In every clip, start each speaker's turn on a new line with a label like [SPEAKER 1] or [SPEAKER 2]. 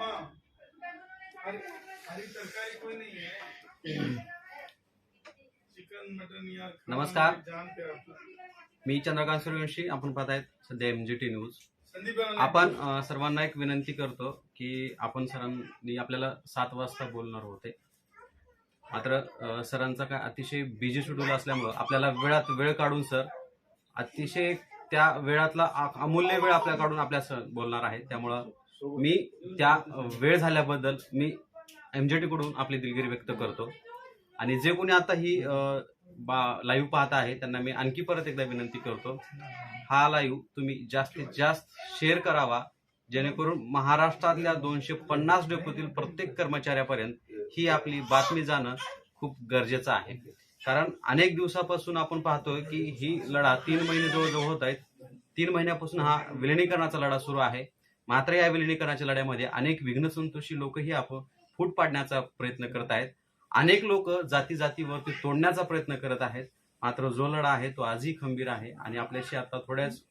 [SPEAKER 1] हरी तरकारी कोई नहीं है, चिकन मटन या
[SPEAKER 2] नमस्कार,
[SPEAKER 1] जान पे आप
[SPEAKER 2] मी चंद्रकांत सूर्यवंशी. आपण पाहत आहेत सध्या MGT न्यूज.
[SPEAKER 1] संदीप
[SPEAKER 2] आपण सर्वांना एक विनंती करतो की आपण सरांनी आपल्याला 7 वाजता बोलणार होते, मात्र सरांचा काय अतिशय बिझी शेड्यूल असल्यामुळं आपल्याला वेळात वेळ काढून सर अतिशय त्या वेळातला अमूल्य वेळ आपल्याकडून आपल्या बोलणार आहे. त्यामुळं मी त्या वेळ झाल्याबद्दल मी MGT कडून आपली दिलगिरी व्यक्त करतो. आणि जे कोणी आता ही लाईव्ह पाहत आहे त्यांना मी आणखी परत एकदा विनंती करतो, हा लाईव्ह तुम्ही जास्तीत जास्त शेअर करावा, जेणेकरून महाराष्ट्रातल्या 250 डेपोतील प्रत्येक कर्मचाऱ्यापर्यंत ही आपली बातमी जाणं खूप गरजेचं आहे. कारण अनेक दिवसापासून आपण पाहतोय की ही लढा 3 महिने जवळजवळ होत आहेत. 3 महिन्यापासून हा विलिनीकरणाचा लढा सुरू आहे. मात्र या विलिनीकरणाच्या लढ्यामध्ये अनेक विघ्नसंतोषी लोकही आपण फूट पाडण्याचा प्रयत्न करत आहेत. अनेक लोक जाती जातीवरती तोडण्याचा प्रयत्न करत आहेत. मात्र जो लढा आहे तो आजही खंबीर आहे आणि आपल्याशी आता थोड्याच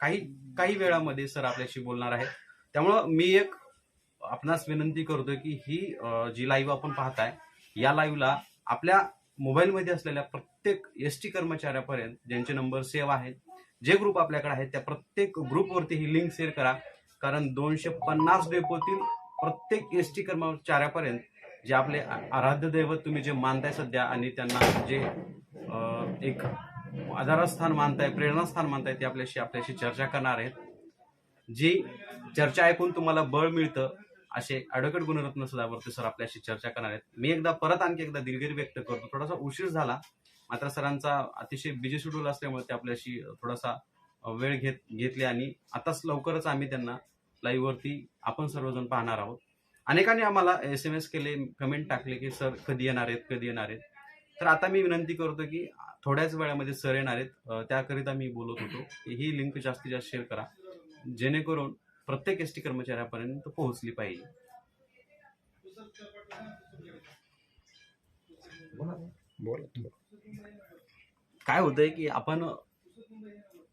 [SPEAKER 2] काही वेळामध्ये सर आपल्याशी बोलणार आहेत. त्यामुळं मी एक आपणास विनंती करतोय की ही जी लाईव्ह आपण पाहताय या लाईव्हला आपल्या मोबाईलमध्ये असलेल्या प्रत्येक ST कर्मचाऱ्यापर्यंत ज्यांचे नंबर सेव्ह आहेत, जे ग्रुप आपल्याकडे आहेत त्या प्रत्येक ग्रुपवरती ही लिंक शेअर करा. कारण 250 डेपोतील प्रत्येक ST कर्मचाऱ्यापर्यंत जे आपले आराध्य दैवत तुम्ही जे मानताय सध्या आणि त्यांना जे एक आधारस्थान मानताय, प्रेरणास्थान मानताय, ते आपल्याशी चर्चा करणार आहेत. जी चर्चा ऐकून तुम्हाला बळ मिळतं असे ॲडव्होकेट गुणरत्न सदावर्ते सर आपल्याशी चर्चा करणार आहेत. मी आणखी एकदा दिलगिरी व्यक्त करतो. थोडासा उशीर झाला, मात्र सरांचा अतिशय बिझी शेड्यूल असल्यामुळे ते आपल्याशी थोडासा वेळ घेतले आणि आताच लवकरच आम्ही त्यांना लाईव्ह वरती आपण सर्वजण पाहणार आहोत. अनेकांनी आम्हाला SMS केले, कमेंट टाकले की सर कधी येणार आहेत. तर आता मी विनंती करतो की थोड्याच वेळामध्ये सर येणार आहेत. त्याकरिता मी बोलत होतो की ही लिंक जास्तीत जास्त शेअर करा, जेणेकरून प्रत्येक ST कर्मचाऱ्यापर्यंत पोहोचली पाहिजे. काय होतंय की आपण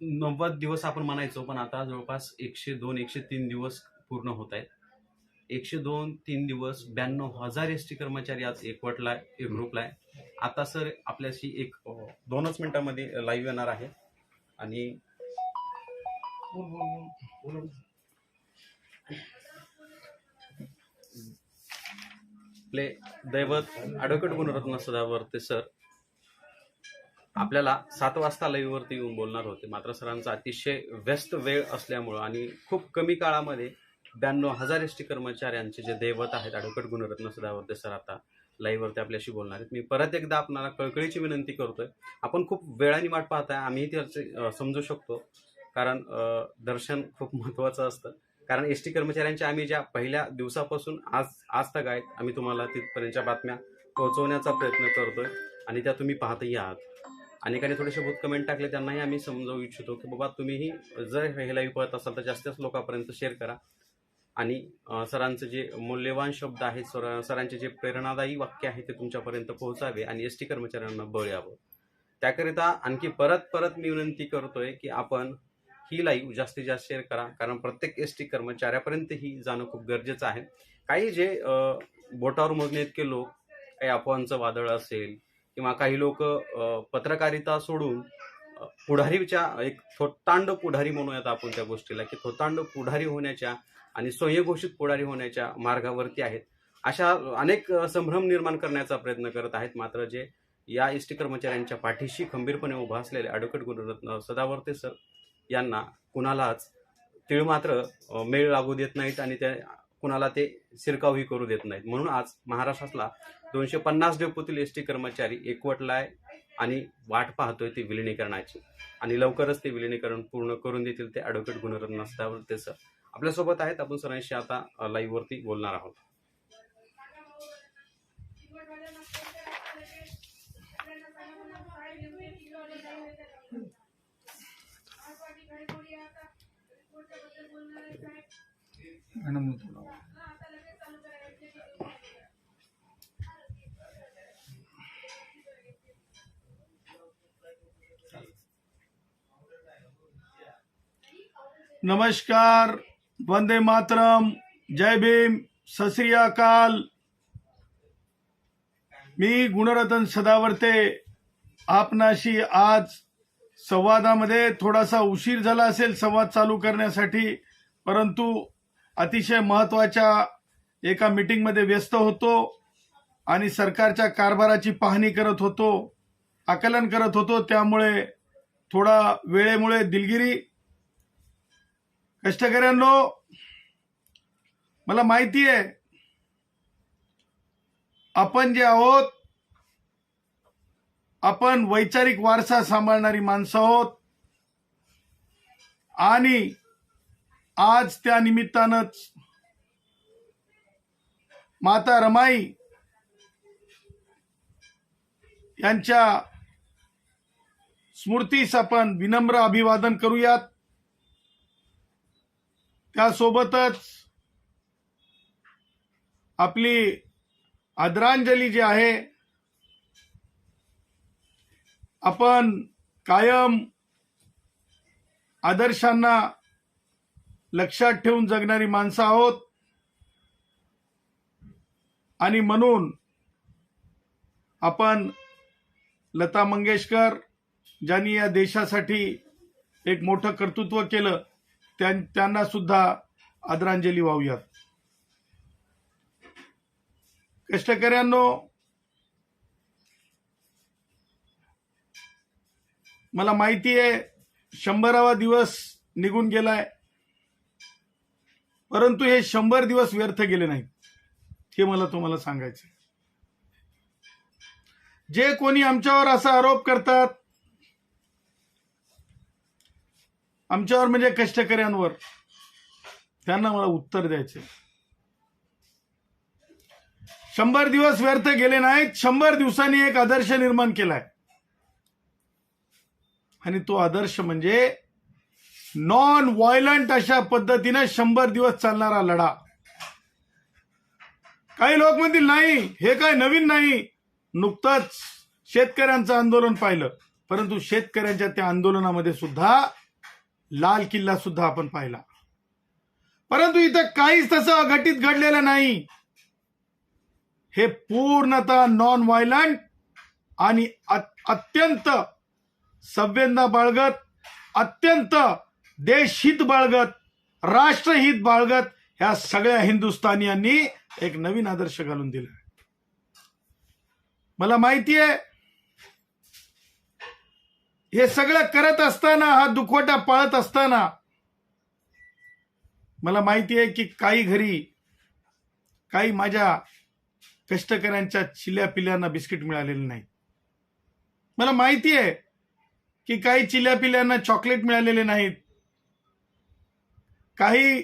[SPEAKER 2] 90 दिवस आपण म्हणायचो, पण आता जवळपास 102-103 दिवस पूर्ण होत आहेत. 102-3 दिवस 92,000 ST कर्मचारी आज एकवटलाय, एक ग्रुपलाय. आता सर आपल्याशी एक 2च मिनिटांमध्ये लाईव्ह येणार आहे आणि आपले दैवत ॲडव्होकेट गुणरत्न सदावर्ते सर आपल्याला 7 वाजता लाईव्ह वरती येऊन बोलणार होते. मात्र सरांचा अतिशय व्यस्त वेळ असल्यामुळं आणि खूप कमी काळामध्ये 92,000 ST कर्मचाऱ्यांचे जे दैवत आहेत ॲडव्होकेट गुणरत्न सदावर्ते सर आता लाईव्ह वरती आपल्याशी बोलणार आहेत. मी परत एकदा आपल्याला कळकळीची विनंती करतोय, आपण खूप वेळाने वाट पाहताय, आम्ही त्याचे समजू शकतो. कारण दर्शन खूप महत्त्वाचं असतं. कारण ST कर्मचाऱ्यांच्या आम्ही ज्या पहिल्या दिवसापासून आज तक आहेत, आम्ही तुम्हाला तिथपर्यंतच्या बातम्या पोहोचवण्याचा प्रयत्न करतोय आणि त्या तुम्ही पाहतही आहात. अनेकांनी थोडेसे बहुत कमेंट टाकले, त्यांनाही आम्ही समजावू इच्छितो की बाबा तुम्हीही जर हे लाईव्ह पाहत असाल तर जास्तीत लोकांपर्यंत शेअर करा आणि सरांचे जे मूल्यवान शब्द आहेत, सरांचे जे प्रेरणादायी वाक्य आहे ते तुमच्यापर्यंत पोहोचावे आणि ST कर्मचाऱ्यांना बळ यावं. त्याकरिता आणखी परत मी विनंती करतोय की आपण ही लाईव्ह जास्तीत जास्त शेअर करा, कारण प्रत्येक ST कर्मचाऱ्यापर्यंत ही जाणं खूप गरजेचं आहे. काही जे बोटावर मोजणे इतके लोक, काही अफवांचं वादळ असेल किंवा काही लोक पत्रकारिता सोडून पुढारीच्या एक थोतांड पुढारी म्हणूयात आपण त्या गोष्टीला, की थोतांड पुढारी होण्याच्या आणि स्वयंघोषित पुढारी होण्याच्या मार्गावरती आहेत. अशा अनेक संभ्रम निर्माण करण्याचा प्रयत्न करत आहेत. मात्र जे या ST कर्मचाऱ्यांच्या पाठीशी खंबीरपणे उभा असलेले ॲडव्होकेट गुणरत्न सदावर्ते सर यांना कुणालाच तीळ मात्र मेळ लागू देत नाहीत आणि त्या कुणाला ते शिरकावही करू देत नाहीत. म्हणून आज महाराष्ट्रातला 250 डेपोतील ST कर्मचारी एकवटलाय आणि वाट पाहतोय ती विलिनीकरणाची आणि लवकरच ते विलिनीकरण पूर्ण करून देतील ते ॲडव्होकेट गुणरत्न सदावर्ते सर आपल्यासोबत आहेत. आपण सरांशी आता लाईव्ह वरती बोलणार आहोत.
[SPEAKER 1] नमस्कार, वंदे मातरम, जय भीम, सत श्री अकाल. मी गुणरत्न सदावर्ते आपणाशी आज संवादामध्ये थोडासा उशीर झाला असेल संवाद चालू करण्यासाठी, परंतु अतिशय महत्वाच्या एका मीटिंगमध्ये व्यस्त होतो आणि सरकारच्या कारभाराची पाहणी करत होतो, आकलन करत होतो. त्यामुळे थोडा वेळेमुळे दिलगिरी. कष्टकऱ्यांनो, मला माहिती आहे आपण जे आहोत, आपण वैचारिक वारसा सांभाळणारी माणसं आहोत आणि आज त्या निमित्तानंच माता रमाई यांच्या स्मृतीस आपण विनम्र अभिवादन करूयात. त्यासोबतच आपली आदरांजली जी आहे, आपण कायम आदर्शांना लक्षात ठेवून जगणारी माणसं आहोत आणि म्हणून आपण लता मंगेशकर ज्यांनी या देशासाठी एक मोठं कर्तृत्व केलं त्यांना सुद्धा आदरांजली वाहूयात. कष्टकऱ्यांनो, मला माहिती आहे 100वा दिवस निघून गेलाय, परंतु हे 100 दिवस व्यर्थ गेले नाहीत हे मला तुम्हाला सांगायचं. जे कोणी आमच्यावर असा आरोप करतात, आमच्यावर म्हणजे कष्टकऱ्यांवर, त्यांना मला उत्तर द्यायचे. 100 दिवस व्यर्थ गेले नाहीत. 100 दिवसांनी एक आदर्श निर्माण केलाय आणि तो आदर्श म्हणजे नॉन व्हायलंट अशा पद्धतीने 100 दिवस चालणारा लढा. काही लोक म्हणतील नाही हे काय नवीन नाही, नुकतंच शेतकऱ्यांचं आंदोलन पाहिलं, परंतु शेतकऱ्यांच्या त्या आंदोलनामध्ये सुद्धा लाल किल्ला सुद्धा आपण पाहिला. परंतु इथं काहीच तसं अघटित घडलेलं नाही. हे पूर्णतः नॉन व्हायलंट आणि अत्यंत संवेदना बाळगत, अत्यंत देशहित बाळगत, राष्ट्रहित बाळगत ह्या सगळ्या हिंदुस्थानियांनी एक नवीन आदर्श घालून दिला. मला माहिती आहे हे सगळं करत असताना, हा दुखवटा पाळत असताना, मला माहिती आहे की काही घरी काही माझ्या कष्टकऱ्यांच्या चिल्या पिल्यांना बिस्किट मिळालेले नाही. मला माहिती आहे की काही चिल्या पिल्यांना चॉकलेट मिळालेले नाहीत. काही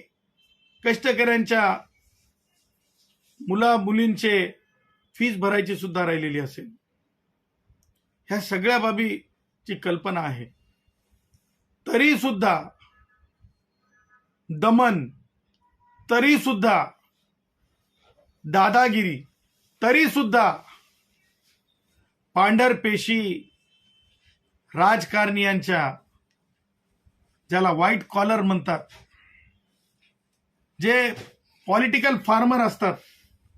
[SPEAKER 1] कष्टकऱ्यांच्या मुला मुलींचे फीस भरायची सुद्धा राहिलेली असेल. ह्या सगळ्या बाबीची कल्पना आहे. तरी सुद्धा दमन, तरी सुद्धा दादागिरी, तरी सुद्धा पांढरपेशी राजकारण्यांच्या, ज्याला व्हाईट कॉलर म्हणतात, जे पॉलिटिकल फार्मर असतात,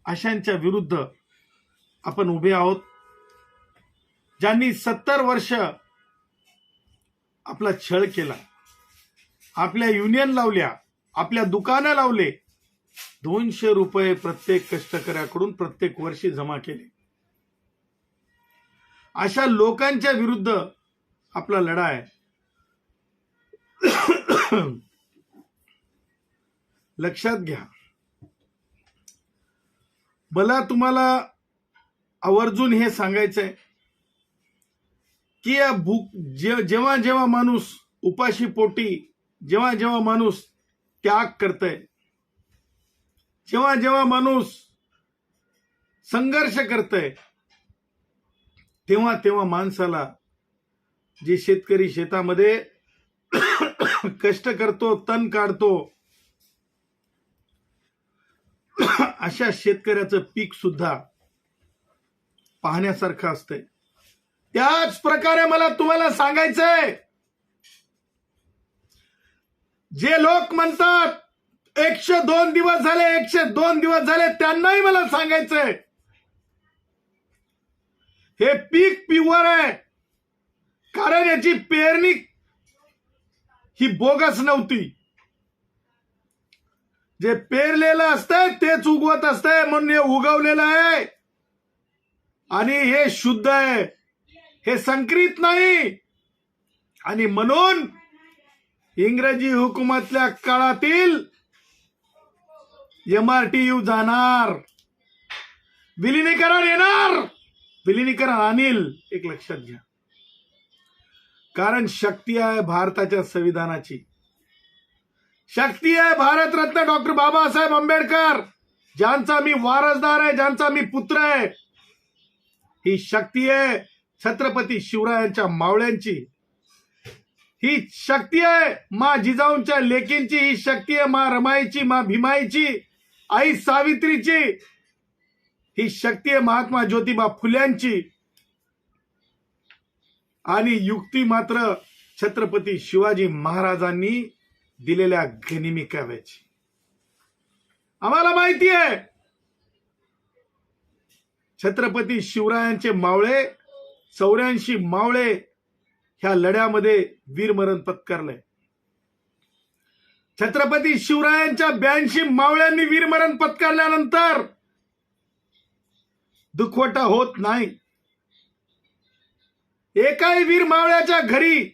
[SPEAKER 1] अशांच्या विरुद्ध आपण उभे आहोत. ज्यांनी 70 वर्ष आपला छळ केला, आपल्या युनियन लावल्या, आपल्या दुकानं लावले, 200 रुपये प्रत्येक कष्टकऱ्याकडून प्रत्येक वर्षी जमा केले. अशा लोकांच्या विरुद्ध आपला लढा आहे. लक्षात घ्या, मला तुम्हाला आवर्जून हे सांगायचंय की या जेव्हा जेव्हा माणूस उपाशी पोटी, जेव्हा जेव्हा माणूस त्याग करतय, जेव्हा जेव्हा माणूस संघर्ष करतय, तेव्हा तेव्हा माणसाला, जे शेतकरी शेतामध्ये कष्ट करतो, तण काढतो, अशा शेतकऱ्याचं पीक सुद्धा पाहण्यासारखं असतंय. त्याच प्रकारे मला तुम्हाला सांगायचंय, जे लोक म्हणतात 102 दिवस झाले, 102 दिवस झाले, त्यांनाही मला सांगायचंय हे पीक प्युअर आहे, कारण याची पेरणी ही बोगस नव्हती. जे पेरलेलं असतंय तेच उगवत असतंय, म्हणून हे उगवलेलं आहे आणि हे शुद्ध आहे, हे संकरित नाही. आणि म्हणून इंग्रजी हुकुमतल्या काळातील MRTU जाणार, विलिनीकरण येणार, विलिनीकरण आणील, एक लक्षात घ्या. कारण शक्ती आहे भारताच्या संविधानाची, शक्ती आहे भारतरत्न डॉक्टर बाबासाहेब आंबेडकर, ज्यांचा मी वारसदार आहे, ज्यांचा मी पुत्र आहे. ही शक्ती आहे छत्रपती शिवरायांच्या मावळ्यांची, ही शक्ती आहे मा जिजाऊंच्या लेकींची, ही शक्ती आहे मा रमाईची, मा भीमाईची, आई सावित्रीची, ही शक्ती आहे महात्मा ज्योतिबा फुल्यांची. आणि युक्ती मात्र छत्रपती शिवाजी महाराजांनी दिलेल्या गनिमी काव्याची. आम्हाला माहिती आहे छत्रपती शिवरायांचे मावळे 84 मावळे ह्या लढ्यामध्ये वीरमरण पत्करलंय. छत्रपती शिवरायांच्या 82 मावळ्यांनी वीरमरण पत्करल्यानंतर दुखवटा होत नाही. एकाही वीर मावळ्याच्या घरी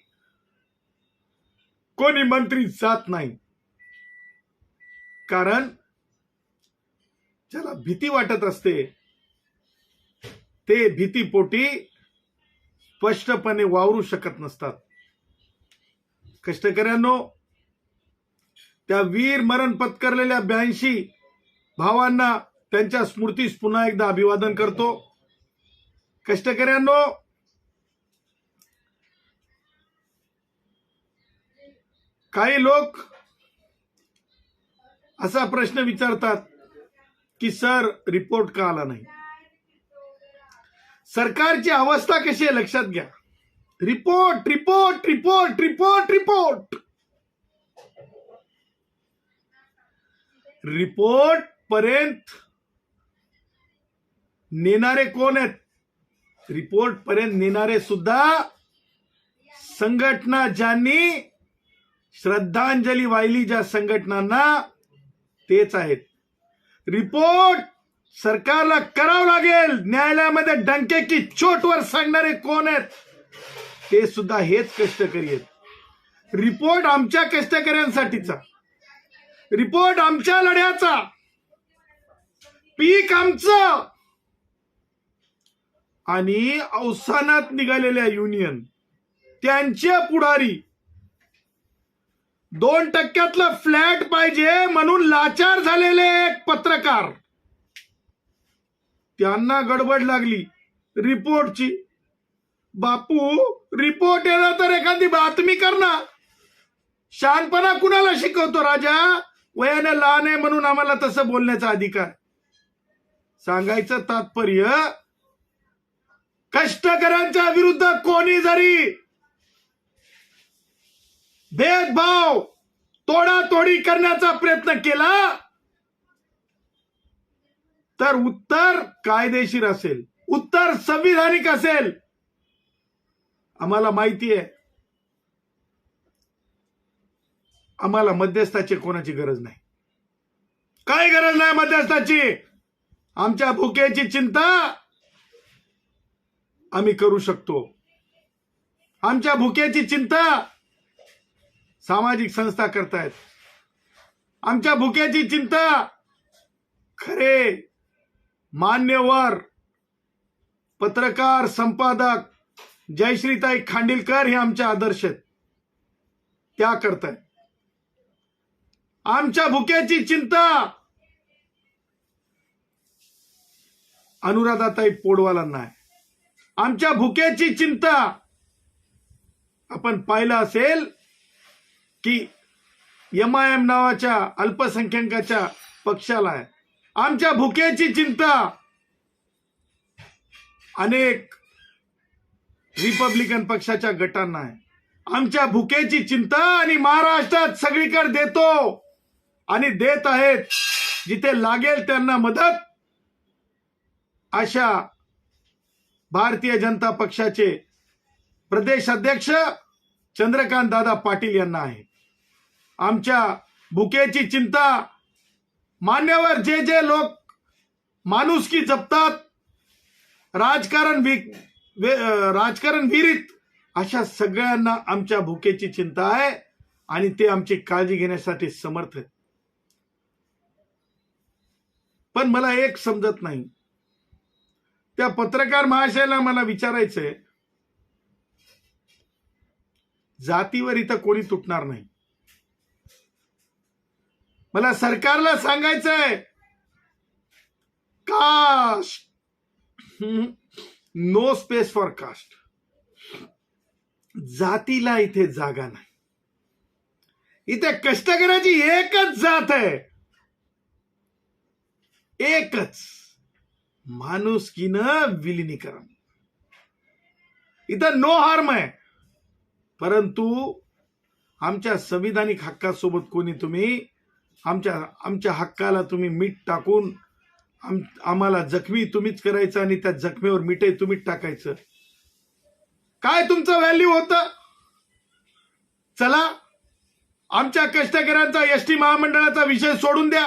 [SPEAKER 1] कोणी मंत्री जात नाही, कारण ज्याला भीती वाटत असते ते भीतीपोटी स्पष्टपणे वावरू शकत नसतात. कष्टकऱ्यांनो, त्या वीर मरण पत्करलेल्या 82 भावांना त्यांच्या स्मृतीस पुन्हा एकदा अभिवादन करतो. कष्टकऱ्यांनो, काही लोक असा प्रश्न विचारतात की सर रिपोर्ट का आला नाही. सरकारची अवस्था कशी आहे लक्षात घ्या. Report report report report report report पर्यंत नेणारे कोण आहेत. रिपोर्ट पर्यंत नेणारे सुद्धा संघटना, ज्यांनी श्रद्धांजली वाहिली ज्या संघटनांना, तेच आहेत. रिपोर्ट सरकारला करावं लागेल, न्यायालयामध्ये डंके की चोटवर सांगणारे कोण आहेत, ते सुद्धा हेच कष्टकरी आहेत. रिपोर्ट आमच्या कष्टकऱ्यांसाठीचा, रिपोर्ट आमच्या लढ्याचा, पीक आमचं, आणि अवसानात निघालेल्या युनियन त्यांचे पुढारी 2% फ्लॅट पाहिजे म्हणून लाचार झालेले एक पत्रकार, त्यांना गडबड लागली रिपोर्टची. बापू, रिपोर्ट येणार तर एखादी बातमी करणार. शहाणपणा कुणाला शिकवतो राजा? वयाने लहान आहे म्हणून आम्हाला तसं बोलण्याचा अधिकार. सांगायचं तात्पर्य, कष्टकऱ्यांच्या विरुद्ध कोणी जरी भेदभाव, तोडातोडी करण्याचा प्रयत्न केला तर उत्तर कायदेशीर असेल, उत्तर संविधानिक असेल. आम्हाला माहिती आहे, आम्हाला मध्यस्थाची कोणाची गरज नाही, काही गरज नाही मध्यस्थाची. आमच्या भुकेची चिंता आम्ही करू शकतो. आमच्या भुकेची चिंता सामाजिक संस्था करतायत. आमच्या भुकेची चिंता खरे मान्यवर पत्रकार, संपादक जयश्रीताई खांडिलकर हे आमचे आदर्श आहेत, त्या करतायत. आमच्या भुकेची चिंता अनुराधाताई पोडवालांना आहे. आमच्या भुकेची चिंता आपण पाहिलं असेल की MIM नावाच्या अल्पसंख्याकाच्या पक्षाला आहे. आमच्या भुकेची चिंता अनेक रिपब्लिकन पक्षाच्या गटांना आहे. आमच्या भुकेची चिंता, आणि महाराष्ट्रात सगळीकडे देतो, आणि देत आहेत, जिथे लागेल त्यांना मदत, अशा भारतीय जनता पक्षाचे प्रदेश अध्यक्ष चंद्रकांत दादा पाटील यांना आहे. आमच्या भुकेची चिंता मान्यवर जे जे लोक माणुसकी जपतात, राजकारण विरीत, अशा सगळ्यांना आमच्या भुकेची चिंता आहे आणि ते आमची काळजी घेण्यासाठी समर्थ आहेत. पण मला एक समजत नाही, त्या पत्रकार महाशयाला मला विचारायचंय, जातीवर इथं कोणी तुटणार नाही. मला सरकारला सांगायचंय, caste, no space for caste. जातीला इथे जागा नाही. इथे कष्टकऱ्याची एकच जात आहे, एकच, माणुसकीनं विलिनीकरण. इथं नो हार्म आहे. परंतु आमच्या संविधानिक हक्कासोबत कोणी तुम्ही आमच्या हक्काला तुम्ही मीठ टाकून आम्हाला जखमी तुम्हीच करायचं आणि त्या जखमीवर मीठही तुम्हीच टाकायचं. काय तुमचं व्हॅल्यू होतं? चला, आमच्या कष्टकऱ्यांचा एसटी महामंडळाचा विषय सोडून द्या.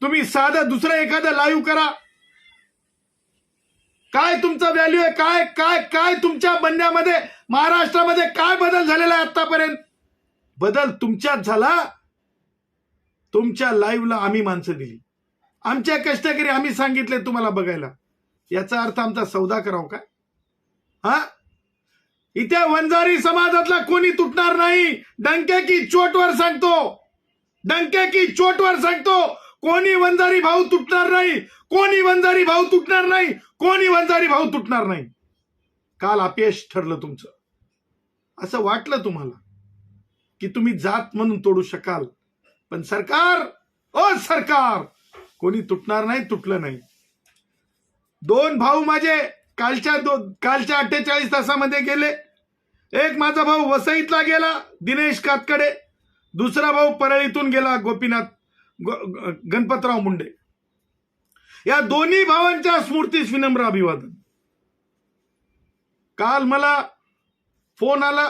[SPEAKER 1] तुम्ही साधं दुसरं एखादं लाईव्ह करा. काय तुमचा व्हॅल्यू आहे? काय काय काय तुमच्या बनण्यामध्ये महाराष्ट्रामध्ये काय बदल झालेला आहे आतापर्यंत? बदल तुमच्यात झाला. तुमच्या लाईव्हला आम्ही माणसं दिली, आमच्या कष्टकरी आम्ही सांगितले तुम्हाला बघायला. याचा अर्थ आमचा सौदा कराव काय? हा, इथे वंजारी समाजातला कोणी तुटणार नाही. डंके की चोटवर सांगतो, डंके की चोटवर सांगतो, कोणी वंजारी भाऊ तुटणार नाही, कोणी वंजारी भाऊ तुटणार नाही, कोणी वंजारी भाऊ तुटणार नाही. काल अपयश ठरलं तुमचं. असं वाटलं तुम्हाला की तुम्ही जात म्हणून तोडू शकाल, पण सरकार, ओ सरकार, कोणी तुटणार नाही, तुटलं नाही. दोन भाऊ माझे कालच्या 48 तासामध्ये गेले. एक माझा भाऊ वसईतला गेला, दिनेश कातकडे. दुसरा भाऊ परळीतून गेला, गोपीनाथ गणपतराव मुंडे. या दोन्ही भावांच्या स्मृतीस विनम्र अभिवादन. काल मला फोन आला,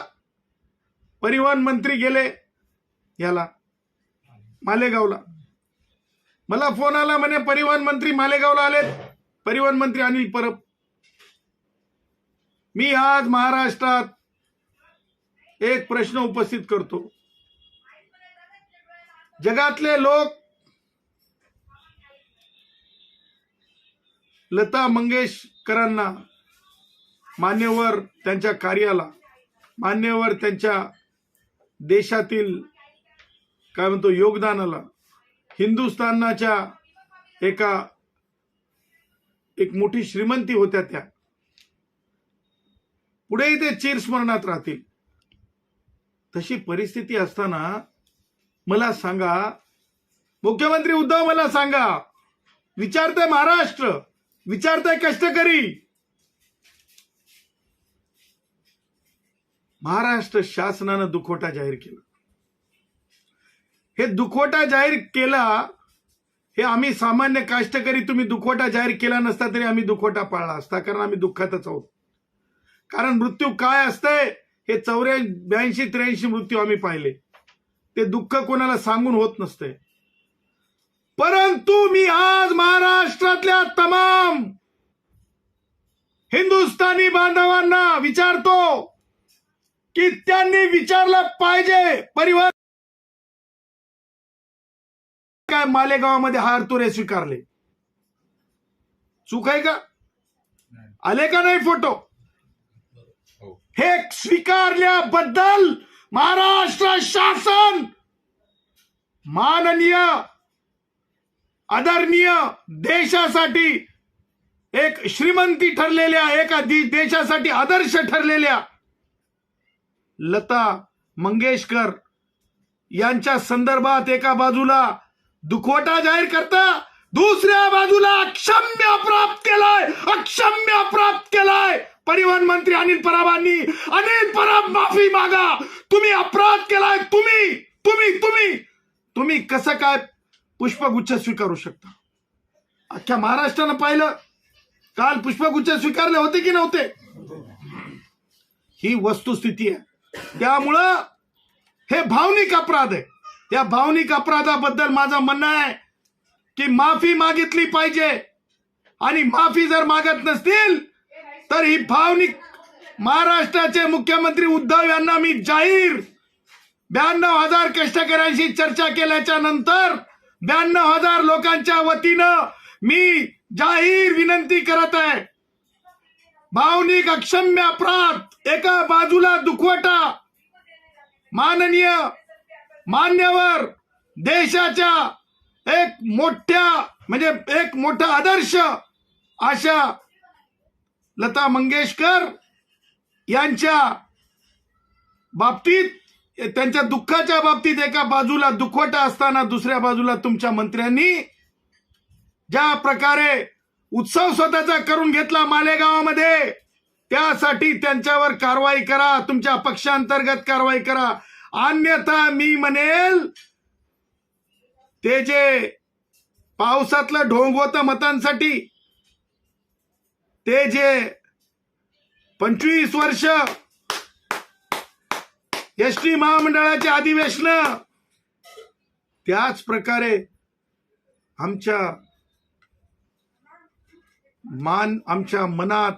[SPEAKER 1] परिवहन मंत्री गेले याला मालेगावला. मला फोन आला, म्हणे परिवहन मंत्री मालेगावला आले, परिवहन मंत्री अनिल परब. मी आज महाराष्ट्रात एक प्रश्न उपस्थित करतो. जगातले लोक लता मंगेशकरांना, मान्यवर त्यांच्या कार्याला, मान्यवर त्यांच्या देशातील काय म्हणतो योगदानाला, हिंदुस्थानाच्या एक मोठी श्रीमंती होत्या त्या, पुढेही ते चिरस्मरणात राहतील. तशी परिस्थिती असताना मला सांगा, मुख्यमंत्री उद्धव, मला सांगा, विचारतंय महाराष्ट्र, विचारतंय कष्टकरी, महाराष्ट्र शासनानं दुखवटा जाहीर केला. हे दुखवटा जाहीर केला, हे आम्ही सामान्य कष्टकरी, तुम्ही दुखवटा जाहीर केला नसता तरी आम्ही दुखवटा पाळला असता, कारण आम्ही दुःखातच आहोत. कारण मृत्यू काय असतंय हे 82-83 मृत्यू आम्ही पाहिले. ते दुःख कोणाला सांगून होत नसते. परंतु मी आज महाराष्ट्रातल्या तमाम हिंदुस्थानी बांधवांना विचारतो की त्यांनी विचारलं पाहिजे, परिवार काय मालेगावामध्ये हारतुरे स्वीकारले, चूक आहे का? आले का नाही फोटो? हे स्वीकारल्याबद्दल महाराष्ट्र शासन माननीय आदरणीय देशासाठी एक श्रीमंती ठरलेल्या, एका देशासाठी आदर्श ठरलेल्या लता मंगेशकर यांच्या संदर्भात एका बाजूला दुखवटा जाहीर करता, दुसऱ्या बाजूला अक्षम्य प्राप्त केलाय परिवहन मंत्री अनिल परबांनी. अनिल परब, माफी मागा, तुम्ही अपराध केलाय. तुम्ही तुम्ही कसं काय पुष्पगुच्छ स्वीकारू शकता? अख्ख्या महाराष्ट्रानं पाहिलं, काल पुष्पगुच्छ स्वीकारले होते की नव्हते? ही वस्तुस्थिती आहे. त्यामुळं हे भावनिक अपराध आहे. त्या भावनिक अपराधाबद्दल माझं म्हणणं आहे की माफी मागितली पाहिजे, आणि माफी जर मागत नसतील तर ही भावनिक महाराष्ट्राचे मुख्यमंत्री उद्धव यांना मी जाहीर 92,000 कष्टकऱ्यांशी चर्चा केल्याच्या नंतर 92,000 लोकांच्या वतीनं मी जाहीर विनंती करत आहे. भावनिक अक्षम्य अपराध, एका बाजूला दुखवटा, माननीय मान्यवर देशाच्या एक मोठा आदर्श अशा लता मंगेशकर यांच्या बाबतीत, त्यांच्या दुःखाच्या बाबतीत एका बाजूला दुखवटा असताना दुसऱ्या बाजूला तुमच्या मंत्र्यांनी ज्या प्रकारे उत्सव स्वतःचा करून घेतला मालेगावामध्ये, त्यासाठी त्यांच्यावर कारवाई करा, तुमच्या पक्षांतर्गत कारवाई करा. अन्यथा मी म्हणेल ते जे पावसातलं ढोंग होतं मतांसाठी, ते जे 25 वर्ष एसटी महामंडळाचे अधिवेशन, त्याच प्रकारे आमच्या मनात,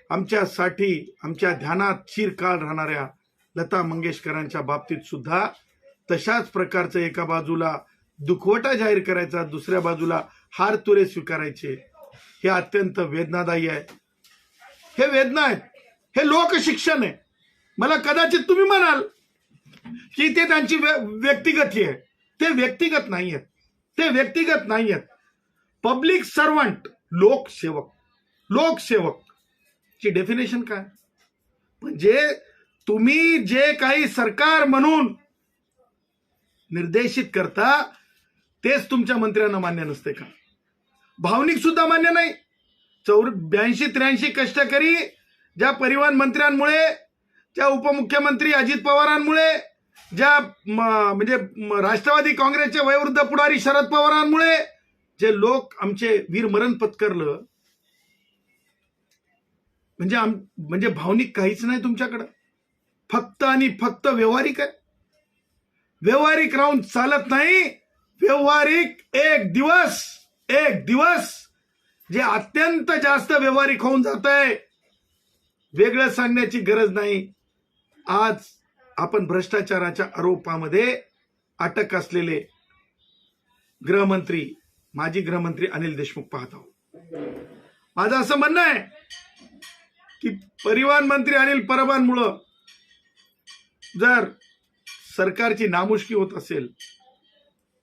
[SPEAKER 1] आमच्यासाठी, आमच्या ध्यानात चिरकाल राहणाऱ्या लता मंगेशकरांच्या बाबतीत सुद्धा तशाच प्रकारचं एका बाजूला दुखवटा जाहीर करायचा, दुसऱ्या बाजूला हार तुरे स्वीकारायचे. हे अत्यंत वेदनादायी आहे. हे वेदना आहेत, हे लोकशिक्षण आहे. मला कदाचित तुम्ही म्हणाल की ते त्यांची व्यक्तिगत आहे. ते व्यक्तिगत नाही आहेत, ते व्यक्तिगत नाही आहेत. पब्लिक सर्वंट, लोकसेवक ची डेफिनेशन काय? म्हणजे तुम्ही जे काही सरकार म्हणून निर्देशित करता तेच तुमच्या मंत्र्यांना मान्य नसते का? भावनिक सुद्धा मान्य नाही. 82-83 कष्टकरी ज्या परिवहन मंत्र्यांमुळे, ज्या उपमुख्यमंत्री अजित पवारांमुळे, ज्या म्हणजे राष्ट्रवादी काँग्रेसचे वयोवृद्ध पुढारी शरद पवारांमुळे जे लोक आमचे वीरमरण पत्करलं, म्हणजे भावनिक काहीच नाही तुमच्याकडं. फक्त आणि फक्त व्यवहारिक आहे. व्यवहारिक राहून चालत नाही. व्यवहारिक एक दिवस जे अत्यंत जास्त व्यवहारिक होऊन जात आहे, वेगळं सांगण्याची गरज नाही. आज आपण भ्रष्टाचाराच्या आरोपामध्ये अटक असलेले माजी गृहमंत्री अनिल देशमुख पाहत आहोत. माझं असं म्हणणं आहे की परिवहन मंत्री अनिल परबांमुळं जर सरकारची नामुष्की होत असेल,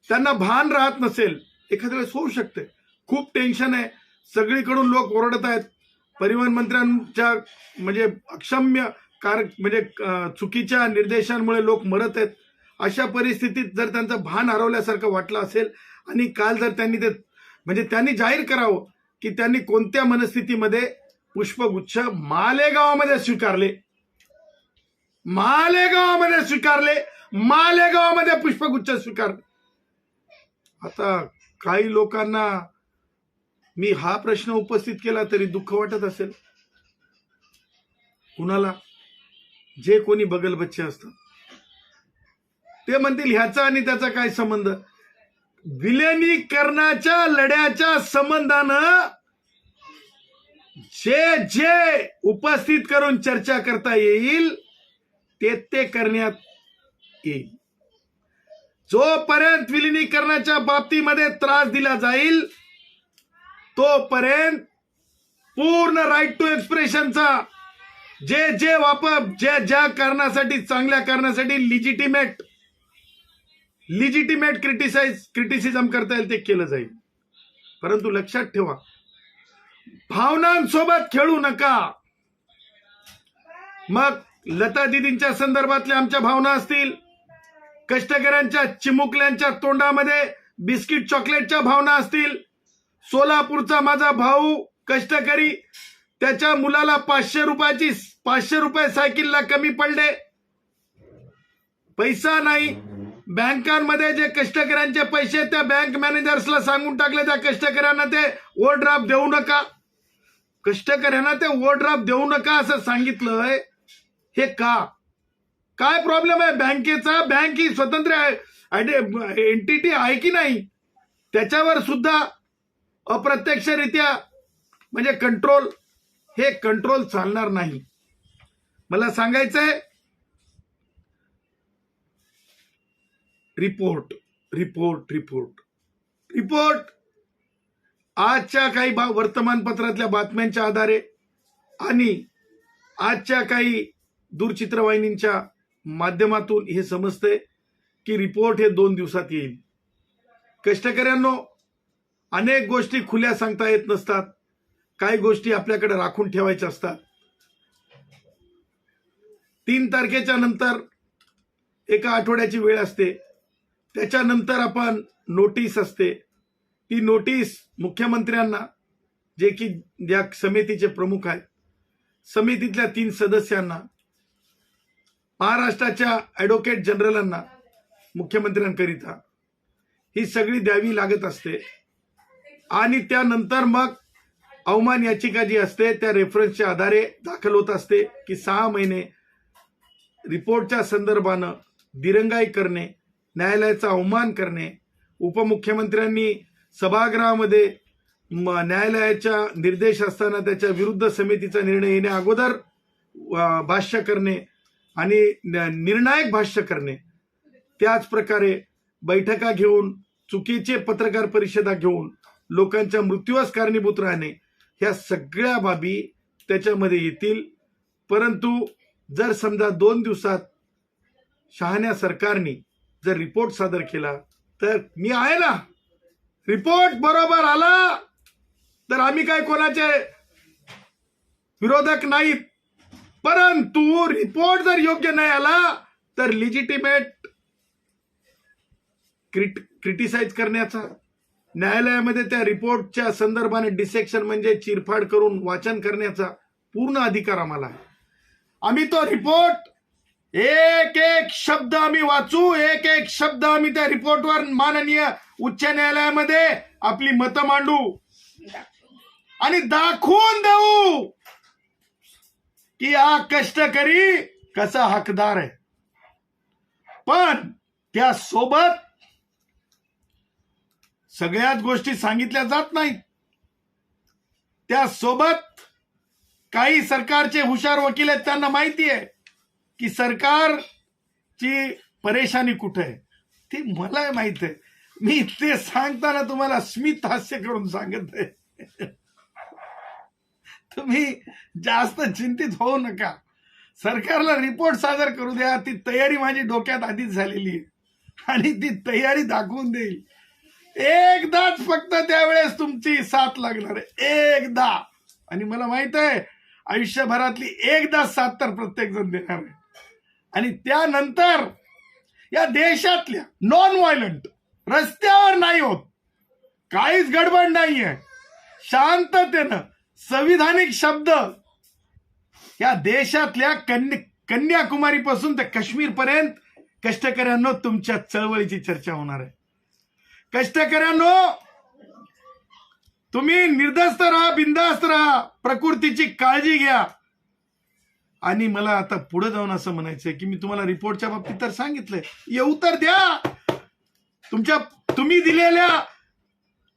[SPEAKER 1] त्यांना भान राहत नसेल, एखाद्या वेळेस होऊ शकते. खूप टेन्शन आहे, सगळीकडून लोक ओरडत आहेत, परिवहन मंत्र्यांच्या म्हणजे अक्षम्य चुकीच्या निर्देशांमुळे लोक मरत आहेत. अशा परिस्थितीत जर त्यांचं भान हरवल्यासारखं वाटलं असेल, आणि काल जर त्यांनी जाहीर करावं की त्यांनी कोणत्या मनस्थितीमध्ये पुष्पगुच्छ मालेगावामध्ये पुष्पगुच्छ स्वीकारले. आता काही लोकांना मी हा प्रश्न उपस्थित केला तरी दुःख वाटत असेल. कुणाला? जे कोणी बगल बच्चे असतात ते म्हणतील ह्याचा आणि त्याचा काय संबंध? विलिनीकरणाच्या लढ्याच्या संबंधानं जे उपस्थित करून चर्चा करता येईल ते करण्यात येईल. जोपर्यंत विलिनीकरणाच्या बाबतीमध्ये त्रास दिला जाईल तोपर्यंत पूर्ण राईट टू एक्सप्रेशनचा ज्या कारणासाठी, चांगल्या कारणासाठी लिजिटिमेट क्रिटिसिझम करता येईल ते केलं जाईल. परंतु लक्षात ठेवा, भावनांसोबत खेळू नका. मग लता दीदींच्या संदर्भातल्या आमच्या भावना असतील, कष्टकऱ्यांच्या चिमुकल्यांच्या तोंडामध्ये बिस्किट चॉकलेटच्या भावना असतील, सोलापूरचा माझा भाऊ कष्टकरी, त्याच्या मुलाला 500 रुपये सायकलला कमी पडले, पैसा नाही, बँकांमध्ये जे कष्टकऱ्यांचे पैसे त्या बँक मॅनेजर्सला सांगून टाकले त्या कष्टकऱ्यांना ते ओव्हरड्राफ्ट देऊ नका, कष्टकऱ्यांना ते ओव्हरड्राफ्ट देऊ नका असं सांगितलंय. हे का? काय प्रॉब्लेम आहे बँकेचा? बँक ही स्वतंत्र एंटिटी आहे की नाही? त्याच्यावर सुद्धा अप्रत्यक्षरित्या म्हणजे कंट्रोल, हे कंट्रोल चालणार नाही. मला सांगायचंय रिपोर्ट रिपोर्ट रिपोर्ट रिपोर्ट आजच्या काही वर्तमानपत्रातल्या बातम्यांच्या आधारे आणि आजच्या काही दूरचित्रवाहिनींच्या माध्यमातून हे समजतंय की रिपोर्ट हे 2 दिवसात येईल. कष्टकऱ्यांनो, अनेक गोष्टी खुल्या सांगता येत नसतात, काही गोष्टी आपल्याकडे राखून ठेवायच्या असतात. 3 तारखेच्या नंतर एका आठवड्याची वेळ असते, त्याच्यानंतर आपण नोटीस असते. ती नोटीस मुख्यमंत्र्यांना, जे की या समितीचे प्रमुख आहेत, समितीतल्या 3 सदस्यांना, महाराष्ट्राच्या ॲडव्होकेट जनरलांना, मुख्यमंत्र्यांकरिता ही सगळी द्यावी लागत असते. आणि त्यानंतर मग अवमान याचिका जी असते त्या रेफरन्सच्या आधारे दाखल होत असते की 6 महिने रिपोर्टच्या संदर्भानं दिरंगाई करणे, न्यायालयाचा अवमान करणे, उपमुख्यमंत्र्यांनी सभागृहामध्ये न्यायालयाच्या निर्देश असताना त्याच्या विरुद्ध समितीचा निर्णय येण्या अगोदर भाष्य करणे आणि निर्णायक भाष्य करणे, त्याच प्रकारे बैठका घेऊन, चुकीचे पत्रकार परिषदा घेऊन लोकांच्या मृत्यूस कारणीभूत राहणे, ह्या सगळ्या बाबी त्याच्यामध्ये येतील. परंतु जर समजा 2 दिवसात शहाण्या सरकारने जर रिपोर्ट सादर केला तर मी आहे ना, रिपोर्ट बरोबर आला तर आम्ही काय कोणाचे विरोधक नाहीत. परंतु रिपोर्ट जर योग्य नाही आला तर लिजिटिमेट क्रिटिसाइज करण्याचा, न्यायालयामध्ये त्या रिपोर्टच्या संदर्भाने डिसेक्शन म्हणजे चिरफाड करून वाचन करण्याचा पूर्ण अधिकार आम्हाला आहे. आम्ही तो रिपोर्ट एक एक शब्द आम्ही वाचू, एक एक शब्द आम्ही त्या रिपोर्टवर माननीय उच्च न्यायालयामध्ये आपली मतं मांडू आणि दाखवून देऊ की हा कष्टकरी कसा हकदार आहे. पण त्यासोबत सगळ्याच गोष्टी सांगितल्या जात नाहीत. त्यासोबत काही सरकारचे हुशार वकील आहेत, त्यांना माहिती आहे की सरकारची परेशानी कुठे आहे. ती मला माहित आहे. मी ते सांगताना तुम्हाला स्मित हास्य करून सांगत आहे. तुम्ही जास्त चिंतित होऊ नका. सरकारला रिपोर्ट सादर करू द्या. ती तयारी माझी डोक्यात आधीच झालेली आहे आणि ती तयारी दाखवून देईल. एकदाच फक्त त्यावेळेस तुमची साथ लागणार आहे, एकदा. आणि मला माहित आहे आयुष्यभरातली एकदा साथ तर प्रत्येक जण देणार आहे. आणि त्यानंतर या देशातल्या नॉन व्हायलंट, रस्त्यावर नाही होत, काहीच गडबड नाहीये, शांततेनं संविधानिक शब्द या देशातल्या कन्याकुमारी पासून ते काश्मीर पर्यंत कष्टकऱ्यांनो तुमच्या चळवळीची चर्चा होणार आहे. कष्टकऱ्यांनो, तुम्ही निर्धास्त राहा, बिंदास्त राहा, प्रकृतीची काळजी घ्या. आणि मला आता पुढे जाऊन असं म्हणायचंय की मी तुम्हाला रिपोर्टच्या बाबतीत तर सांगितलंय, येऊ तर द्या. तुम्ही दिलेल्या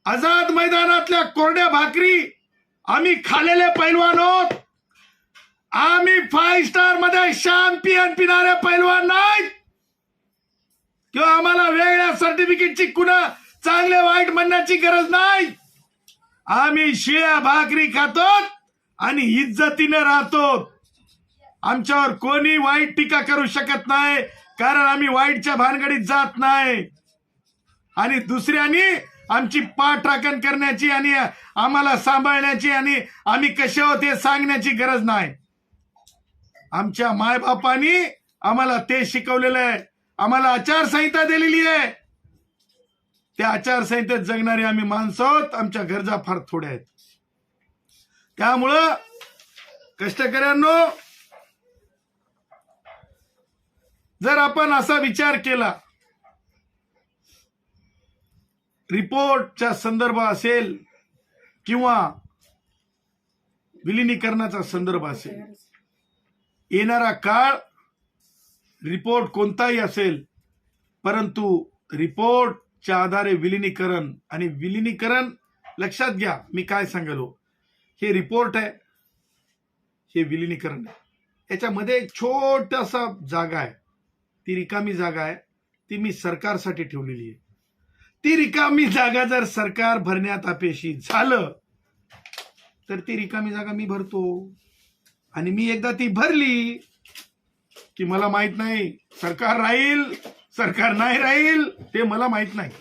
[SPEAKER 1] आझाद मैदानातल्या कोरड्या भाकरी आम्ही खाल्लेले पैलवान आहोत. आम्ही 5 स्टार मध्ये शॅम्पियन पिणारे पैलवान नाहीत किंवा आम्हाला वेगळ्या सर्टिफिकेटची कुणा चांगले वाईट म्हणण्याची गरज नाही. आम्ही शिळ्या भाकरी खातो आणि इज्जतीने राहतो. आमच्यावर कोणी वाईट टीका करू शकत नाही, कारण आम्ही वाईटच्या भानगडीत जात नाही. आणि दुसऱ्यांनी आमची पाठराखण करण्याची आणि आम्हाला सांभाळण्याची आणि आम्ही कसे आहोत हे सांगण्याची गरज नाही. आमच्या मायबापांनी आम्हाला ते शिकवलेलं आहे. आम्हाला आचारसंहिता दिलेली आहे. त्या आचारसंहितेत जगणारी आम्ही माणसं आहोत. आमच्या गरजा फार थोड्या आहेत. त्यामुळं कष्टकऱ्यांनो, जर आपण असा विचार केला रिपोर्टच्या संदर्भ असेल किंवा विलिनीकरणाचा संदर्भ असेल, येणारा काळ रिपोर्ट कोणताही असेल, परंतु रिपोर्टच्या आधारे विलिनीकरण आणि विलिनीकरण लक्षात घ्या. मी काय सांगलो, हे रिपोर्ट आहे, हे विलिनीकरण आहे. याच्यामध्ये एक छोटासा जागा आहे, ती रिकामी जागा आहे, ती मी सरकारसाठी ठेवलेली आहे. ती रिकामी जागा जर सरकार भरण्यात अपयशी झालं तर ती रिकामी जागा मी भरतो. आणि मी एकदा ती भरली की मला माहित नाही सरकार राहील सरकार नाही राहील ते मला माहित नाही.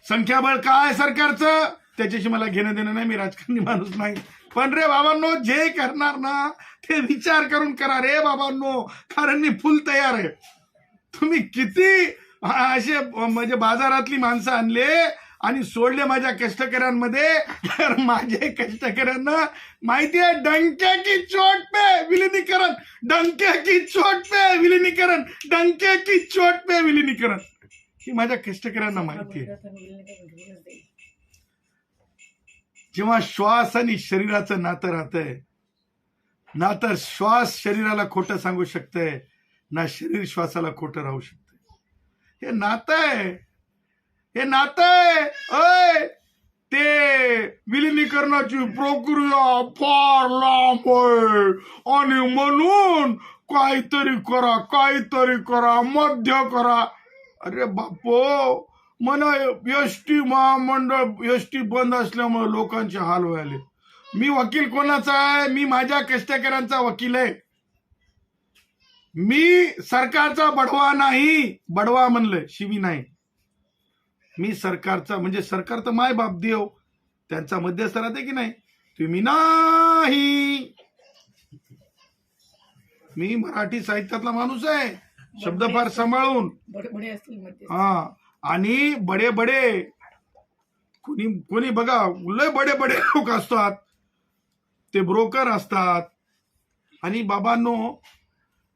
[SPEAKER 1] संख्याबळ काय सरकारचं त्याच्याशी मला घेणं देणं नाही, मी राजकारणी माणूस नाही. पण रे बाबांनो, जे करणार ना ते विचार करून करा रे बाबांनो, कारण मी फुल तयार आहे. तुम्ही किती असे म्हणजे बाजारातली माणसं आणले आणि सोडले माझ्या कष्टकऱ्यांमध्ये, तर माझे कष्टकऱ्यांना माहिती आहे डंके की चोट पे विलिनीकरण, डंके की चोट पे विलिनीकरण, डंके की चोट पे विलिनीकरण, ही माझ्या कष्टकऱ्यांना माहिती आहे. जेव्हा श्वास आणि शरीराचं नातं राहतंय ना, तर श्वास शरीराला खोटं सांगू शकतंय ना शरीर श्वासाला खोटं राहू शकतंय. हे नातं आहे, हे नातं आहे. अय ते विलिनीकरणाची प्रक्रिया फार लांब आहे आणि म्हणून काहीतरी करा, काहीतरी करा, मध्य करा. अरे बापो, म्हणा एसटी महामंडळ एसटी बंद असल्यामुळे लोकांचे हाल व्हायले. मी वकील कोणाचा आहे? मी माझ्या कष्टकऱ्यांचा वकील आहे. मी सरकारचा बडवा नाही, बडवा म्हणलंय, शिवी नाही. मी सरकारचा म्हणजे सरकार तर माय बाप देव, त्यांचा मध्यस्थ राहते की नाही, तुम्ही नाही. मी मराठी साहित्यातला माणूस आहे, शब्द फार सांभाळून. हा, आणि बडे बडे कोणी कोणी बघा, लय बडे बडे लोक असतात, ते ब्रोकर असतात. आणि बाबांनो,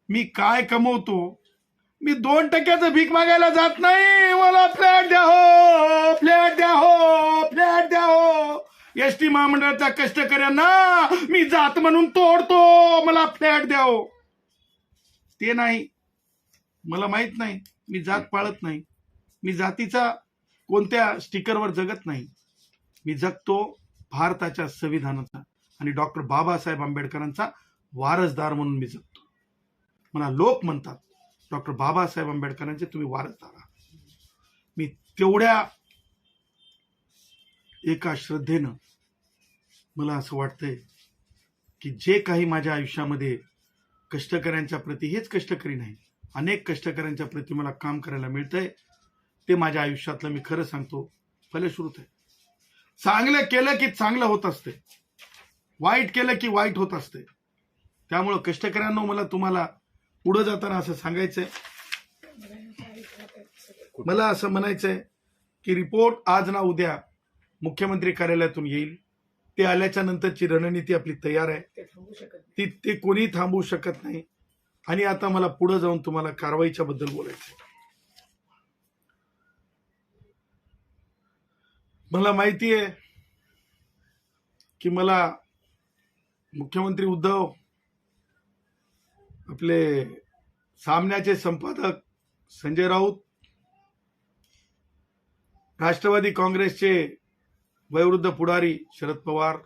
[SPEAKER 1] मी काय कमवतो, मी 2% भीक मागायला जात नाही. मला फ्लॅट द्या हो, फ्लॅट द्या हो, फ्लॅट द्या हो. एसटी महामंडळाच्या कष्टकऱ्यांना मी जात म्हणून तोडतो, मला फ्लॅट द्या हो. ते नाही, मला माहित नाही, मी जात पाळत नाही. मी जातीचा कोणत्या स्टिकरवर जगत नाही. मी जगतो भारताच्या संविधानाचा आणि डॉक्टर बाबासाहेब आंबेडकरांचा वारसदार म्हणून मी जगतो. मला लोक म्हणतात डॉक्टर बाबासाहेब आंबेडकरांचे तुम्ही वारसदार आहात. मी तेवढ्या एका श्रद्धेनं मला असं वाटतंय की जे काही माझ्या आयुष्यामध्ये कष्टकऱ्यांच्या प्रती, हेच कष्टकरी नाही, अनेक कष्टकऱ्यांच्या प्रती मला काम करायला मिळतंय, ते माझ्या आयुष्यातलं मी खरं सांगतो फलश्रुत आहे. चांगलं केलं की चांगलं होत असते, वाईट केलं की वाईट होत असते. त्यामुळं कष्टकऱ्यांना मला तुम्हाला पुढे जाताना असं सांगायचंय, मला असं म्हणायचंय की रिपोर्ट आज ना उद्या मुख्यमंत्री कार्यालयातून येईल. ते आल्याच्या नंतरची रणनीती आपली तयार आहे, ते कोणी थांबवू शकत नाही. आणि आता मला पुढे जाऊन तुम्हाला कारवाईच्या बद्दल बोलायचंय. मला माहिती आहे की मला मुख्यमंत्री उद्धव, आपले सामन्याचे संपादक संजय राऊत, राष्ट्रवादी काँग्रेसचे वयोवृद्ध पुढारी शरद पवार,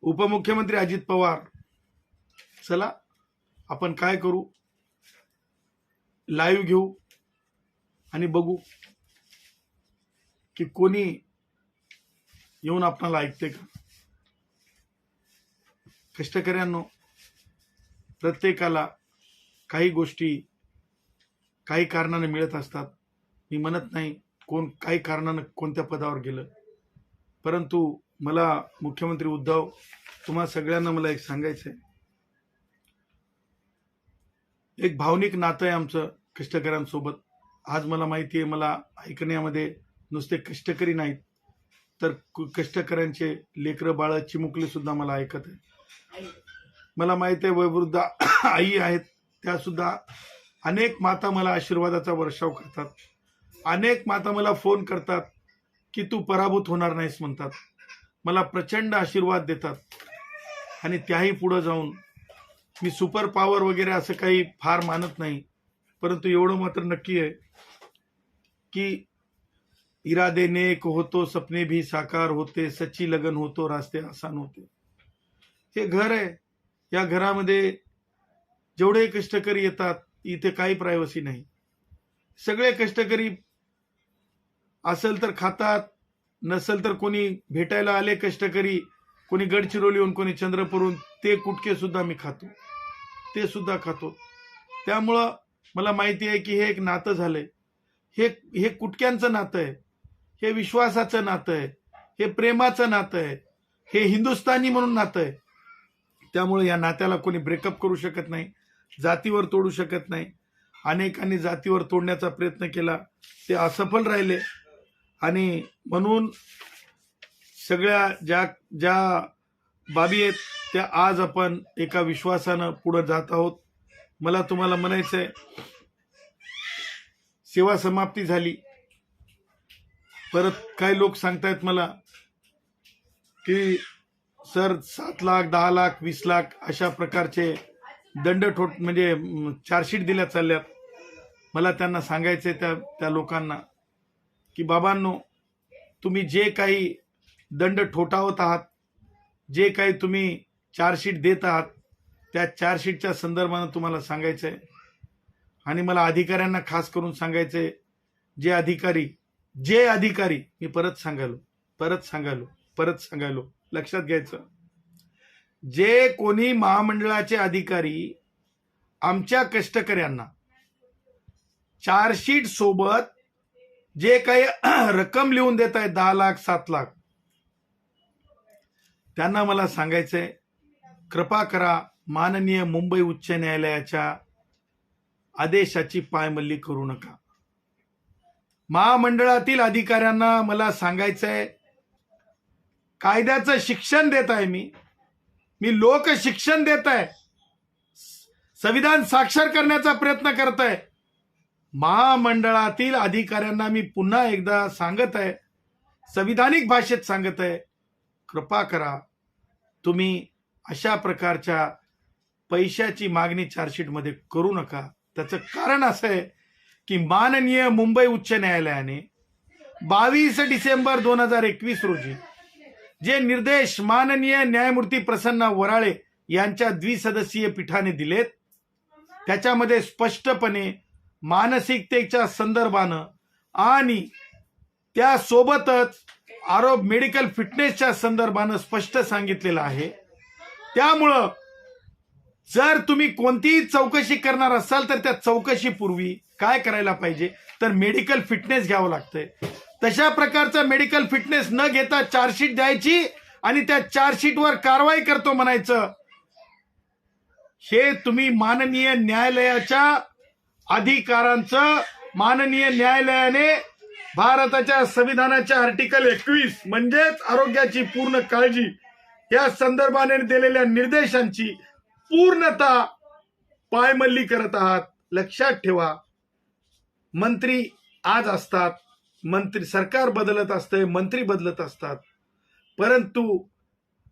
[SPEAKER 1] उपमुख्यमंत्री अजित पवार, चला आपण काय करू, लाईव्ह घेऊ आणि बघू की कोणी येऊन आपल्याला ऐकते का. कष्टकऱ्यांनो, प्रत्येकाला काही गोष्टी काही कारणाने मिळत असतात. मी म्हणत नाही कोण काही कारणानं कोणत्या पदावर गेलं, परंतु मला मुख्यमंत्री उद्धव, तुम्हा सगळ्यांना मला एक सांगायचंय, एक भावनिक नातं आहे आमचं कष्टकऱ्यांसोबत. आज मला माहिती आहे, मला ऐकण्यामध्ये नुसते कष्टकरी नाहीत तर कष्टकऱ्यांचे लेकरं बाळ चिमुकले सुद्धा मला ऐकत आहे. मला माहिती आहे वयोवृद्ध आई आहेत, त्या सुद्धा अनेक माता मला आशीर्वादाचा वर्षाव करतात. अनेक माता मला फोन करतात की तू पराभूत होणार नाहीस म्हणतात, मला प्रचंड आशीर्वाद देतात. आणि त्याही पुढे जाऊन मी सुपर पॉवर वगैरे असं काही फार मानत नाही, परंतु एवढं मात्र नक्की आहे की इरादे नेक होतो सपने भी साकार होते, सच्ची लगन होतो रास्ते आसान होते. हे घर आहे, या घरामध्ये जेवढे कष्टकरी येतात इथे काही प्रायव्हसी नाही. सगळे कष्टकरी असेल तर खातात, नसेल तर कोणी भेटायला आले कष्टकरी, कोणी गडचिरोलीहून, कोणी चंद्रपूरहून, ते कुटके सुद्धा मी खातो, ते सुद्धा खातो. त्यामुळं मला माहिती आहे की हे एक नातं झालंय. हे कुटक्यांचं नातं आहे, हे विश्वासाचं नातं आहे, हे प्रेमाचं नातं आहे, हे हिंदुस्थानी म्हणून नातं आहे. त्यामुळे या नात्याला कोणी ब्रेकअप करू शकत नाही, जातीवर तोडू शकत नाही. अनेकांनी जातीवर तोडण्याचा प्रयत्न केला, ते असफल राहिले. आणि म्हणून सगळ्या ज्या बाबी आहेत त्या आज आपण एका विश्वासानं पुढे जात आहोत. मला तुम्हाला म्हणायचंय, सेवा समाप्ती झाली. परत काही लोक सांगतायत मला की सर 7 लाख 10 लाख 20 लाख अशा प्रकारचे दंड म्हणजे चार्जशीट दिल्या चालल्यात. मला त्यांना सांगायचंय त्या लोकांना की बाबांनो, तुम्ही जे काही दंड ठोठावत आहात, जे काही तुम्ही चार्जशीट देत आहात, त्या चार्जशीटच्या संदर्भानं तुम्हाला सांगायचंय. आणि मला अधिकाऱ्यांना खास करून सांगायचंय, जे अधिकारी मी परत सांगायलो लक्षात घ्यायचं, जे कोणी महामंडळाचे अधिकारी आमच्या कष्टकऱ्यांना चार्जशीट सोबत जे काही रक्कम लिहून देत आहेत 10 लाख 7 लाख, त्यांना मला सांगायचंय, कृपा करा माननीय मुंबई उच्च न्यायालयाच्या आदेशाची पायमल्ली करू नका. महामंडळातील अधिकाऱ्यांना मला सांगायचंय, कायद्याचं शिक्षण देत आहे मी लोक शिक्षण देत आहे, संविधान साक्षर करण्याचा प्रयत्न करत आहे. महामंडळातील अधिकाऱ्यांना मी पुन्हा एकदा सांगत आहे, संविधानिक भाषेत सांगत आहे, कृपा करा तुम्ही अशा प्रकारच्या पैशाची मागणी चार्जशीट मध्ये करू नका. त्याचं कारण असं आहे की माननीय मुंबई उच्च न्यायालयाने 22 डिसेंबर 2021 रोजी जे निर्देश माननीय न्यायमूर्ती प्रसन्न वराळे यांच्या द्विसदस्यीय पीठाने दिलेत, त्याच्यामध्ये स्पष्टपणे मानसिकतेच्या संदर्भानं आणि त्यासोबतच आरोप मेडिकल फिटनेसच्या संदर्भानं स्पष्ट सांगितलेलं आहे. त्यामुळं जर तुम्ही कोणतीही चौकशी करणार असाल तर त्या चौकशीपूर्वी काय करायला पाहिजे तर मेडिकल फिटनेस घ्यावं लागतंय. तशा प्रकारचा मेडिकल फिटनेस न घेता चार्जशीट द्यायची आणि त्या चार्जशीटवर कारवाई करतो म्हणायचं, हे तुम्ही माननीय न्यायालयाच्या अधिकारांचं, माननीय न्यायालयाने भारताच्या संविधानाच्या आर्टिकल 21 म्हणजेच आरोग्याची पूर्ण काळजी या संदर्भाने दिलेल्या निर्देशांची पूर्णतः पायमल्ली करत आहात. लक्षात ठेवा, मंत्री आज असतात, मंत्री सरकार बदलत असते, मंत्री बदलत असतात, परंतु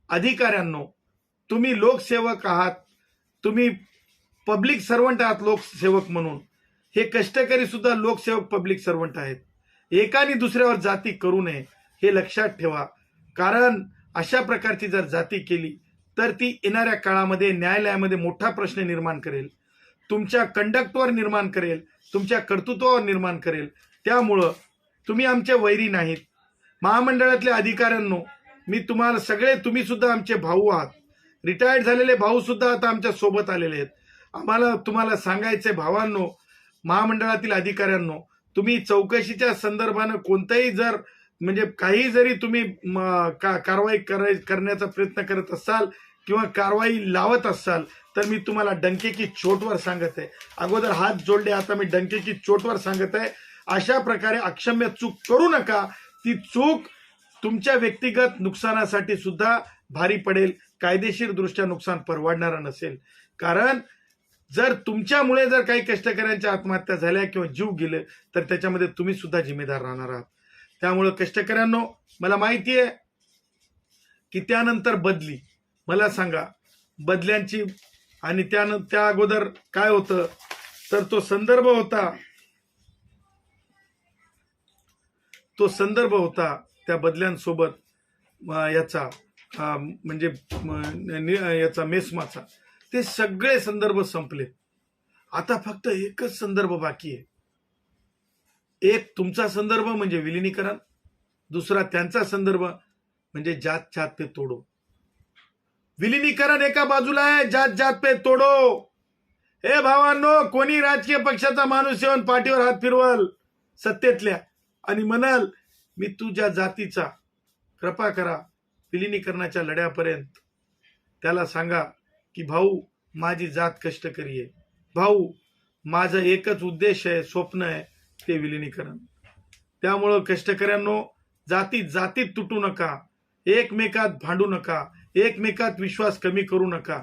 [SPEAKER 1] अधिकाऱ्यांनो, तुम्ही लोकसेवक आहात, तुम्ही पब्लिक सर्वंट आहात लोकसेवक म्हणून. हे कष्टकरी सुद्धा लोकसेवक पब्लिक सर्वंट आहेत. एकाने दुसऱ्यावर जाती करू नये हे लक्षात ठेवा. कारण अशा प्रकारची जर जाती केली तर ती येणाऱ्या काळामध्ये न्यायालयामध्ये मोठा प्रश्न निर्माण करेल, तुमच्या कंडक्टवर निर्माण करेल, तुमच्या कर्तृत्वावर निर्माण करेल. त्यामुळं तुम्ही आमचे वैरी नाहीत. महामंडळातल्या अधिकाऱ्यांनो, मी तुम्हाला सगळे, तुम्ही सुद्धा आमचे भाऊ आहात. रिटायर्ड झालेले भाऊ सुद्धा आता आमच्या सोबत आलेले आहेत. आम्हाला तुम्हाला सांगायचे, भावांनो, महामंडळातील अधिकाऱ्यांनो, तुम्ही चौकशीच्या संदर्भानं कोणताही जर म्हणजे काही जरी तुम्ही कारवाई करण्याचा प्रयत्न करत असाल किंवा कारवाई लावत असाल तर मी तुम्हाला डंके की चोटवर सांगत आहे. अगोदर हात जोडले, आता मी डंके की चोटवर सांगत आहे, अशा प्रकारे अक्षम्य चूक करू नका. ती चूक तुमच्या व्यक्तिगत नुकसानासाठी सुद्धा भारी पडेल, कायदेशीर दृष्ट्या नुकसान परवडणारा नसेल. कारण जर तुमच्यामुळे जर काही कष्टकऱ्यांच्या आत्महत्या झाल्या किंवा जीव गेले तर त्याच्यामध्ये तुम्ही सुद्धा जिम्मेदार राहणार आहात. त्यामुळं कष्टकऱ्यांनो, मला माहिती आहे की त्यानंतर बदली, मला सांगा बदल्यांची, आणि त्या अगोदर काय होतं तर तो संदर्भ होता त्या बदल्यांसोबत याचा म्हणजे याचा मेस्माचा. ते सगळे संदर्भ संपले. आता फक्त एकच संदर्भ बाकी आहे. एक तुमचा संदर्भ म्हणजे विलिनीकरण, दुसरा त्यांचा संदर्भ म्हणजे जात जात पे तोडो. विलिनीकरण एका बाजूला आहे, जात जात पे तोडो. हे भावांनो, कोणी राजकीय पक्षाचा माणूस येऊन पाठीवर हात फिरवल सत्तेतल्या आणि म्हणाल मी तुझ्या जातीचा, कृपा करा विलिनीकरणाच्या लढ्यापर्यंत त्याला सांगा की भाऊ माझी जात कष्टकरी आहे, भाऊ माझं एकच उद्देश आहे, स्वप्न आहे, ते विलिनीकरण. त्यामुळं कष्टकऱ्यांनो, जातीत तुटू नका, एकमेकात भांडू नका, एकमेकात विश्वास कमी करू नका.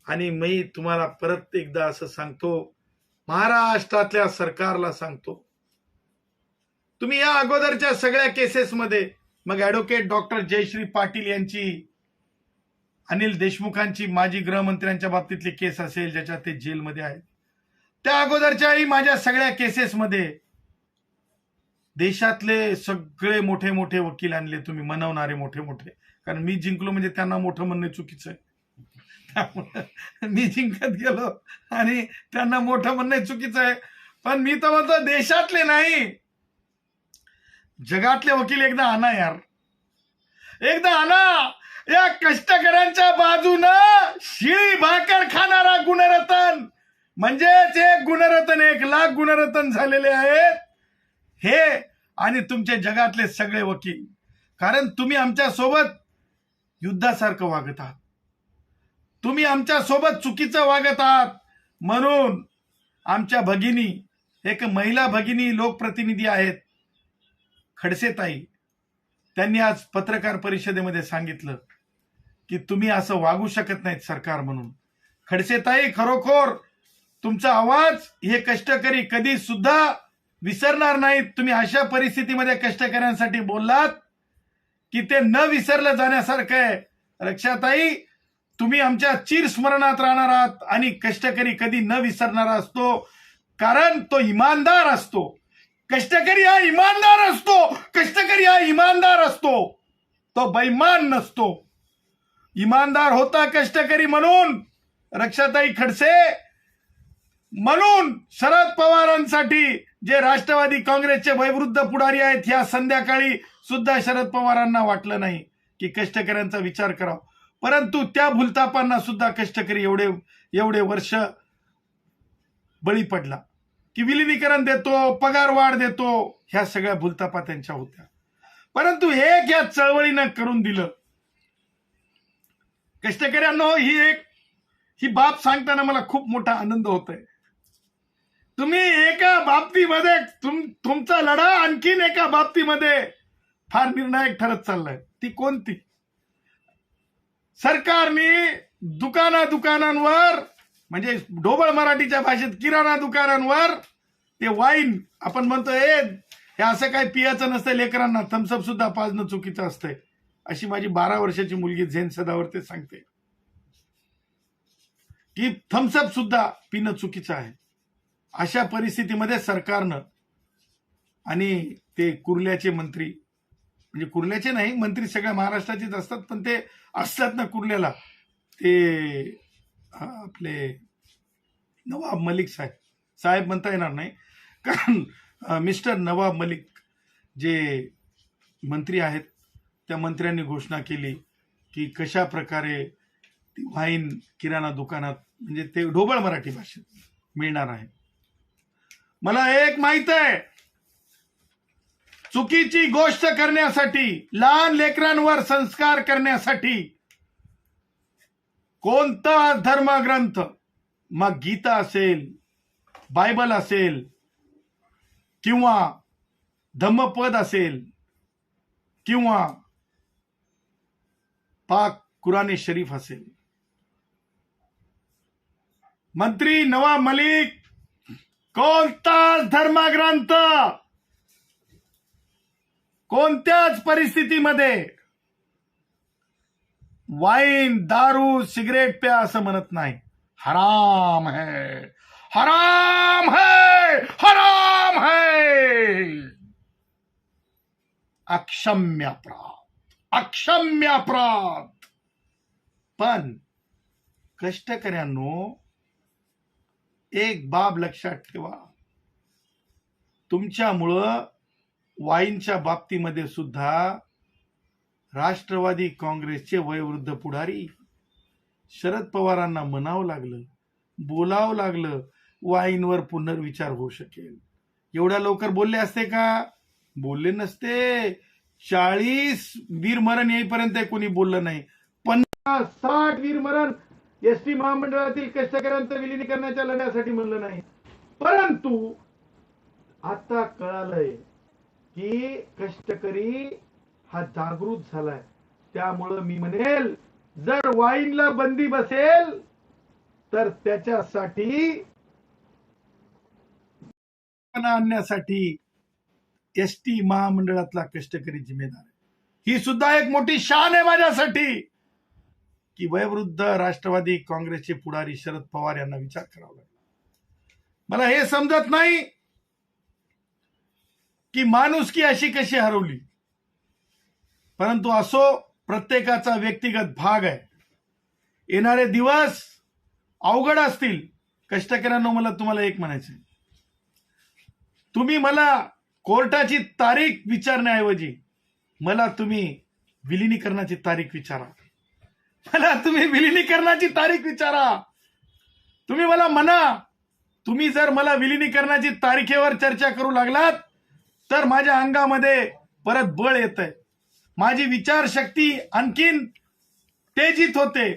[SPEAKER 1] आणि मी तुम्हाला परत एकदा असं सांगतो, महाराष्ट्रातल्या सरकारला सांगतो, तुम्ही या अगोदरच्या सगळ्या केसेसमध्ये, मग ऍडव्होकेट डॉक्टर जयश्री पाटील यांची, अनिल देशमुखांची, माजी गृहमंत्र्यांच्या बाबतीतली केस असेल ज्याच्यात ते जेलमध्ये आहेत, त्या अगोदरच्याही माझ्या सगळ्या केसेसमध्ये देशातले सगळे मोठे मोठे वकील आणले तुम्ही, मनवणारे मोठे मोठे. कारण मी जिंकलो म्हणजे त्यांना मोठं म्हणणं चुकीचं आहे. त्यामुळे मी जिंकत गेलो आणि त्यांना मोठं म्हणणं चुकीचं आहे. पण मी तर म्हणतो देशातले नाही, जगातले वकील एकदा आणा यार, एकदा आणा. या कष्टकऱ्यांच्या बाजूनं शिळी भाकर खाणारा गुणरत्न, म्हणजेच एक गुणरत्न 1,00,000 गुणरत्न झालेले आहेत हे, आणि तुमचे जगातले सगळे वकील. कारण तुम्ही आमच्या सोबत युद्धासारखं वागत आहात, तुम्ही आमच्या सोबत चुकीचं वागत आहात. म्हणून आमच्या भगिनी, एक महिला भगिनी लोकप्रतिनिधी आहेत खडसेताई, त्यांनी आज पत्रकार परिषदेमध्ये सांगितलं की तुम्ही असं वागू शकत नाहीत सरकार म्हणून. खडसेताई, खरोखर तुमचा आवाज हे कष्टकरी कधी सुद्धा विसरणार नाहीत. तुम्ही अशा परिस्थितीमध्ये कष्टकऱ्यांसाठी बोललात की ते न विसरलं जाण्यासारखं आहे. रक्षाताई, तुम्ही आमच्या चिरस्मरणात राहणार आहात आणि कष्टकरी कधी न विसरणारा असतो, कारण तो इमानदार असतो. कष्टकरी हा इमानदार असतो, कष्टकरी हा इमानदार असतो, तो बेईमान नसतो. इमानदार होता कष्टकरी म्हणून रक्षाताई खडसे, म्हणून शरद पवारांसाठी जे राष्ट्रवादी काँग्रेसचे वयोवृद्ध पुढारी आहेत, ह्या संध्याकाळी सुद्धा शरद पवारांना वाटलं नाही की कष्टकऱ्यांचा विचार करावा. परंतु त्या भूलतापांना सुद्धा कष्टकरी एवढे वर्ष बळी पडला की विलिनीकरण देतो, पगार वाढ देतो, ह्या सगळ्या भूलतापा त्यांच्या होत्या. परंतु एक या चळवळीनं करून दिलं. कष्टकऱ्यांनो, ही बाब सांगताना मला खूप मोठा आनंद होतोय. तुम्ही एका बाबतीमध्ये तुमचा लढा आणखीन एका बाबतीमध्ये फार निर्णायक ठरत चाललाय. ती कोणती? सरकारने दुकानांवर, म्हणजे ढोबळ मराठीच्या भाषेत किराणा दुकानांवर ते वाईन, आपण म्हणतोय हे असं काही पियाचं नसतं लेकरांना, थम्सअप सुद्धा पाजणं चुकीचं असतंय, अशी माझी 12 वर्षाची मुलगी झेन सदावर ते सांगते की थम्सअप सुद्धा पिणं चुकीचं आहे. अशा परिस्थितीमध्ये सरकारनं आणि ते कुर्ल्याचे मंत्री, म्हणजे कुर्ल्याचे नाही, मंत्री सगळ्या महाराष्ट्राचेच असतात, पण ते असतात ना कुर्ल्याला, ते आपले नवाब मलिक साहेब म्हणता येणार नाही, कारण मिस्टर नवाब मलिक जे मंत्री आहेत, त्या मंत्र्यांनी घोषणा केली की कशा प्रकारे ती वाईन किराणा दुकानात, म्हणजे ते ढोबळ मराठी भाषेत मिळणार आहे. मला एक माहित आहे, चुकीची गोष्ट करण्यासाठी, लहान लेकरांवर संस्कार करण्यासाठी कोणता धर्मग्रंथ, मग गीता असेल, बायबल असेल, किंवा धम्मपद असेल, किंवा पाक कुराणे शरीफ असेल, मंत्री नवाब मलिक कोणताच धर्मग्रंथ कोणत्याच परिस्थितीमध्ये वाईन दारू सिगरेट प्या असं म्हणत नाही. हराम है, हराम है, हराम है. अक्षम्य अपराध, अक्षम्य अपराध. पण कष्टकऱ्यांनो एक बाब लक्षात ठेवा, तुमच्यामुळं वाईनच्या बाबतीमध्ये सुद्धा राष्ट्रवादी काँग्रेसचे वयोवृद्ध पुढारी शरद पवारांना म्हणावं लागलं, बोलावं लागलं, वाईनवर पुनर्विचार होऊ शकेल. एवढ्या लवकर बोलले असते का? बोलले नसते. 40 वीरमरण येईपर्यंत कोणी बोललं नाही. 50-60 वीरमरण एसटी महामंडळातील कष्टकऱ्यांचं विलिनीकरणाच्या लढ्यासाठी म्हणलं नाही. परंतु आता कळालंय की कष्टकरी हा जागृत झालाय. त्यामुळं मी म्हणेल, जर वाईनला बंदी बसेल तर त्याच्यासाठी आणण्यासाठी एसटी महामंडळातला कष्टकरी जिम्मेदार आहे. ही सुद्धा एक मोठी शान आहे माझ्यासाठी की वयोवृद्ध राष्ट्रवादी काँग्रेसचे पुढारी शरद पवार यांना विचार करावा लागला. मला हे समजत नाही की माणुसकी अशी कशी हरवली. परंतु असो, प्रत्येकाचा व्यक्तिगत भाग आहे. येणारे दिवस अवघड असतील. कष्टकऱ्यांनो, मला तुम्हाला एक म्हणायचंय, तुम्ही मला कोर्टाची तारीख विचारण्याऐवजी मला तुम्ही विलिनीकरणाची तारीख विचारा. मला तुम्ही विलिनीकरणाची तारीख विचारा. तुम्ही मला म्हणा, तुम्ही जर मला विलिनीकरणाची तारखेवर चर्चा करू लागलात तर माझ्या अंगामध्ये परत बळ येतंय. माझी विचारशक्ती आणखीन तेजीत होते.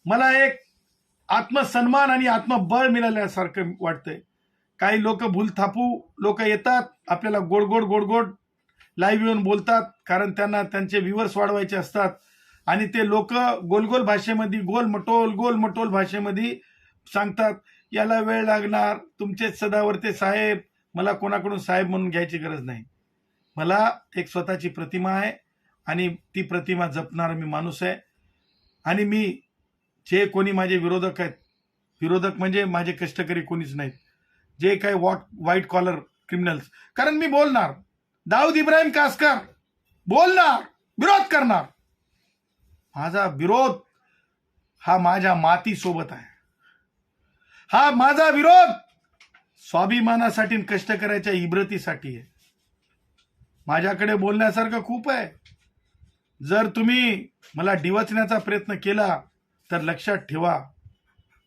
[SPEAKER 1] मला एक आत्मसन्मान आणि आत्मबळ मिळाल्यासारखं वाटतंय. काही लोक भूलथापू लोक येतात, आपल्याला गोड गोड गोड गोड लाईव्ह येऊन बोलतात, कारण त्यांना त्यांचे व्ह्यूअर्स वाढवायचे असतात. आणि ते लोक गोलगोल भाषेमध्ये गोल मटोल भाषेमध्ये सांगतात, याला वेळ लागणार, तुमचे सदावर्ते साहेब. मला कोणाकडून साहेब म्हणून घ्यायची गरज नाही. मला एक स्वतःची प्रतिमा आहे आणि ती प्रतिमा जपणारा मी माणूस आहे. आणि मी जे कोणी माझे विरोधक आहेत, विरोधक म्हणजे माझे कष्टकरी कोणीच नाहीत, जे काही व्हाईट कॉलर क्रिमिनल्स. कारण मी बोलणार, दाऊद इब्राहिम कासकर बोलणार, विरोध करणार. माझा विरोध हा माझ्या मातीसोबत आहे. हा माझा विरोध स्वाभिमानासाठी, कष्टकऱ्याच्या इब्रतीसाठी आहे. माझ्याकडे बोलण्यासारखं खूप आहे. जर तुम्ही मला डिवचण्याचा प्रयत्न केला तर लक्षात ठेवा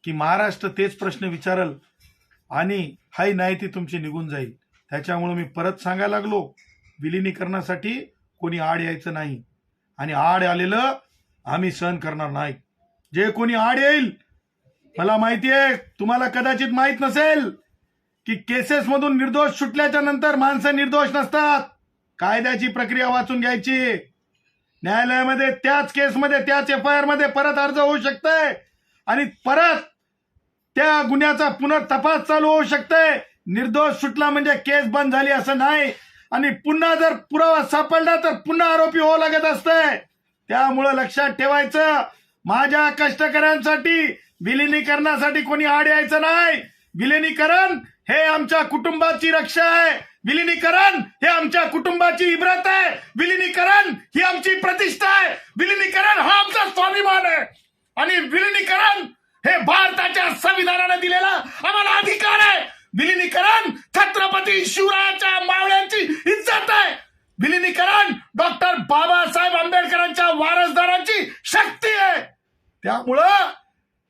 [SPEAKER 1] की महाराष्ट्र तेच प्रश्न विचारल आणि हाय नाही ती तुमची निघून जाईल. त्याच्यामुळे मी परत सांगायला लागलो, विलिनीकरणासाठी कोणी आड यायचं नाही. आणि आड आलेलं आम्ही सहन करणार नाही. जे कोणी आड येईल, मला माहिती आहे, तुम्हाला कदाचित माहित नसेल की केसेस मधून निर्दोष सुटल्याच्या नंतर माणसं निर्दोष नसतात. कायद्याची प्रक्रिया वाचून घ्यायची. न्यायालयामध्ये त्याच केसमध्ये, त्याच एफआयआर मध्ये परत अर्ज होऊ शकतंय आणि परत त्या गुन्ह्याचा पुनर्तपास चालू होऊ शकतंय. निर्दोष सुटला म्हणजे केस बंद झाली असं नाही. आणि पुन्हा जर पुरावा सापडला तर पुन्हा आरोपी होऊ लागत असतंय. त्यामुळं लक्षात ठेवायचं, माझ्या कष्टकऱ्यांसाठी विलिनीकरणासाठी कोणी आड यायचं नाही. विलिनीकरण हे आमच्या कुटुंबाची रक्षा आहे. विलिनीकरण हे आमच्या कुटुंबाची इब्रत आहे. विलिनीकरण ही आमची प्रतिष्ठा आहे. विलिनीकरण हा आमचा स्वाभिमान आहे. आणि विलिनीकरण हे भारताच्या संविधानाने दिलेला आम्हाला अधिकार आहे. विलिनीकरण छत्रपती शिवरायाच्या मावळ्यांची इज्जत आहे. विलिनीकरण डॉक्टर बाबासाहेब आंबेडकरांच्या वारसदारांची शक्ती आहे. त्यामुळं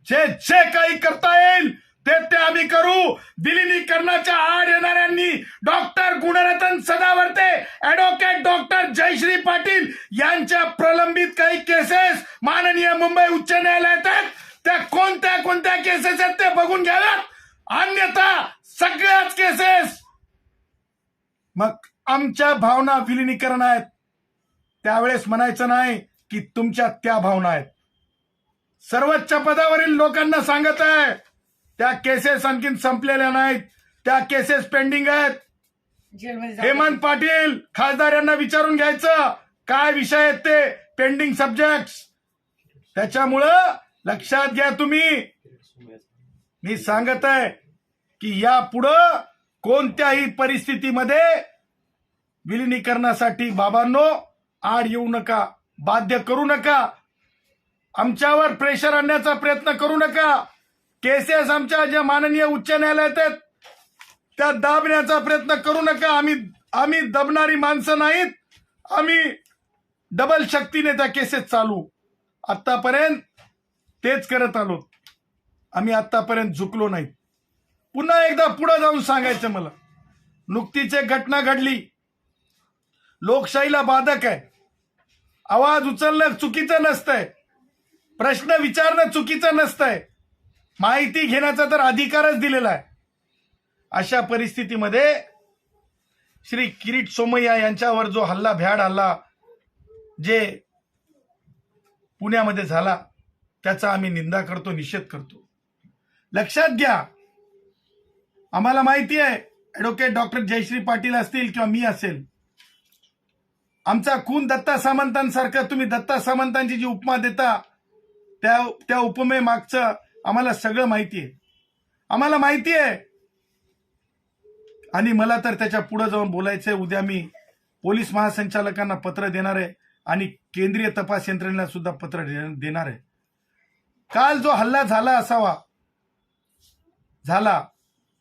[SPEAKER 1] जे जे काही करता येईल ते आम्ही करू. विलिनीकरणाच्या आड येणाऱ्यांनी doctor Gunratna Sadavarte, advocate doctor Jayashree Patil यांच्या प्रलंबित काही केसेस माननीय मुंबई उच्च न्यायालयात आहेत. त्या कोणत्या कोणत्या केसेस आहेत ते बघून घ्याव्यात. अन्यथा सगळ्याच केसेस. मग आमच्या भावना विलिनीकरण आहेत, त्यावेळेस म्हणायचं नाही की तुमच्या त्या भावना आहेत. सर्वोच्च पदावरील लोकांना सांगत आहे, त्या केसेस आणखीन संपलेल्या नाहीत, त्या केसेस पेंडिंग आहेत. हेमंत पाटील खासदार यांना विचारून घ्यायचं काय विषय आहेत ते पेंडिंग सब्जेक्ट. त्याच्यामुळं लक्षात घ्या तुम्ही, मी सांगत आहे की यापुढं कोणत्याही परिस्थितीमध्ये विलिनीकरणासाठी बाबांनो आड येऊ नका, बाध्य करू नका, आमच्यावर प्रेशर आणण्याचा प्रयत्न करू नका. केसेस आमच्या ज्या माननीय उच्च न्यायालयात आहेत त्या दाबण्याचा प्रयत्न करू नका. आम्ही दबणारी माणसं नाहीत, आम्ही डबल शक्तीने त्या केसेस चालू. आतापर्यंत तेच करत आलो, आम्ही आतापर्यंत झुकलो नाहीत. पुन्हा एकदा पुढे जाऊन सांगायचं मला, नुकतीच एक घटना घडली, लोकशाहीला बाधक आहे. आवाज उचलणं चुकीचं नसतंय, प्रश्न विचारणं चुकीचं नसतंय, माहिती घेण्याचा तर अधिकारच दिलेला आहे. अशा परिस्थितीमध्ये श्री किरीट सोमय्या यांच्यावर जो हल्ला, भ्याड हल्ला जे पुण्यामध्ये झाला त्याचा आम्ही निंदा करतो, निषेध करतो. लक्षात घ्या, आम्हाला माहिती आहे ऍडव्होकेट डॉक्टर जयश्री पाटील असतील किंवा मी असेल, आमचा खून दत्ता सामंतांसारखं, तुम्ही दत्ता सामंतांची जी उपमा देता त्या उपमे मागचं आम्हाला सगळं माहिती आहे, आम्हाला माहिती आहे. आणि मला तर त्याच्या पुढे जाऊन बोलायचंय. उद्या मी पोलीस महासंचालकांना पत्र देणार आहे आणि केंद्रीय तपास यंत्रणेला सुद्धा पत्र देणार आहे. काल जो हल्ला झाला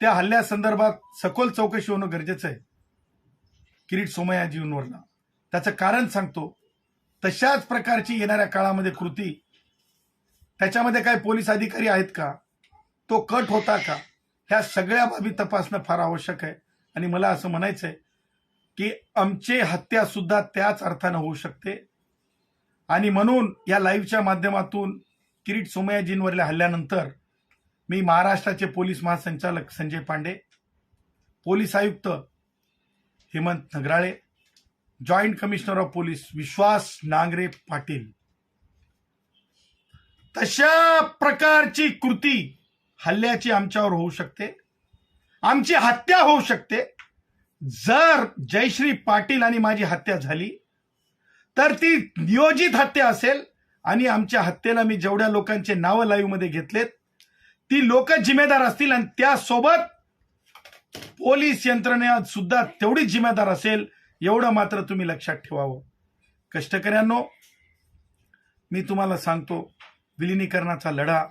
[SPEAKER 1] त्या हल्ल्यासंदर्भात सखोल चौकशी होणं गरजेचं आहे. किरीट सोमय्याजींवरला त्याचं कारण सांगतो. तशाच प्रकारची येणाऱ्या काळामध्ये कृती, त्याच्यामध्ये काय पोलीस अधिकारी आहेत का, तो कट होता का, ह्या सगळ्या बाबी तपासणं फार आवश्यक आहे. आणि मला असं म्हणायचंय की आमची हत्या सुद्धा त्याच अर्थानं होऊ शकते. आणि म्हणून या लाईव्हच्या माध्यमातून किरीट सोमय्याजींवरल्या हल्ल्यानंतर मी महाराष्ट्राचे पोलीस महासंचालक संजय पांडे, पोलीस आयुक्त Hemant Nagrale, joint commissioner of police Vishwas Nangare Patil, तशा प्रकारची कृती हल्ल्याची आमच्यावर होऊ शकते, आमची हत्या होऊ शकते. जर जयश्री पाटील आणि माझी हत्या झाली तर ती नियोजित हत्या असेल आणि आमच्या हत्येला मी जेवढ्या लोकांचे नावं लाईव्ह मध्ये घेतलेत ती लोक जिम्मेदार असतील आणि त्यासोबत पोलीस यंत्रणा सुद्धा तेवढीच जिम्मेदार असेल, एवढं मात्र तुम्ही लक्षात ठेवावं. कष्टकऱ्यांनो, मी तुम्हाला सांगतो, विलिनीकरणाचा लढा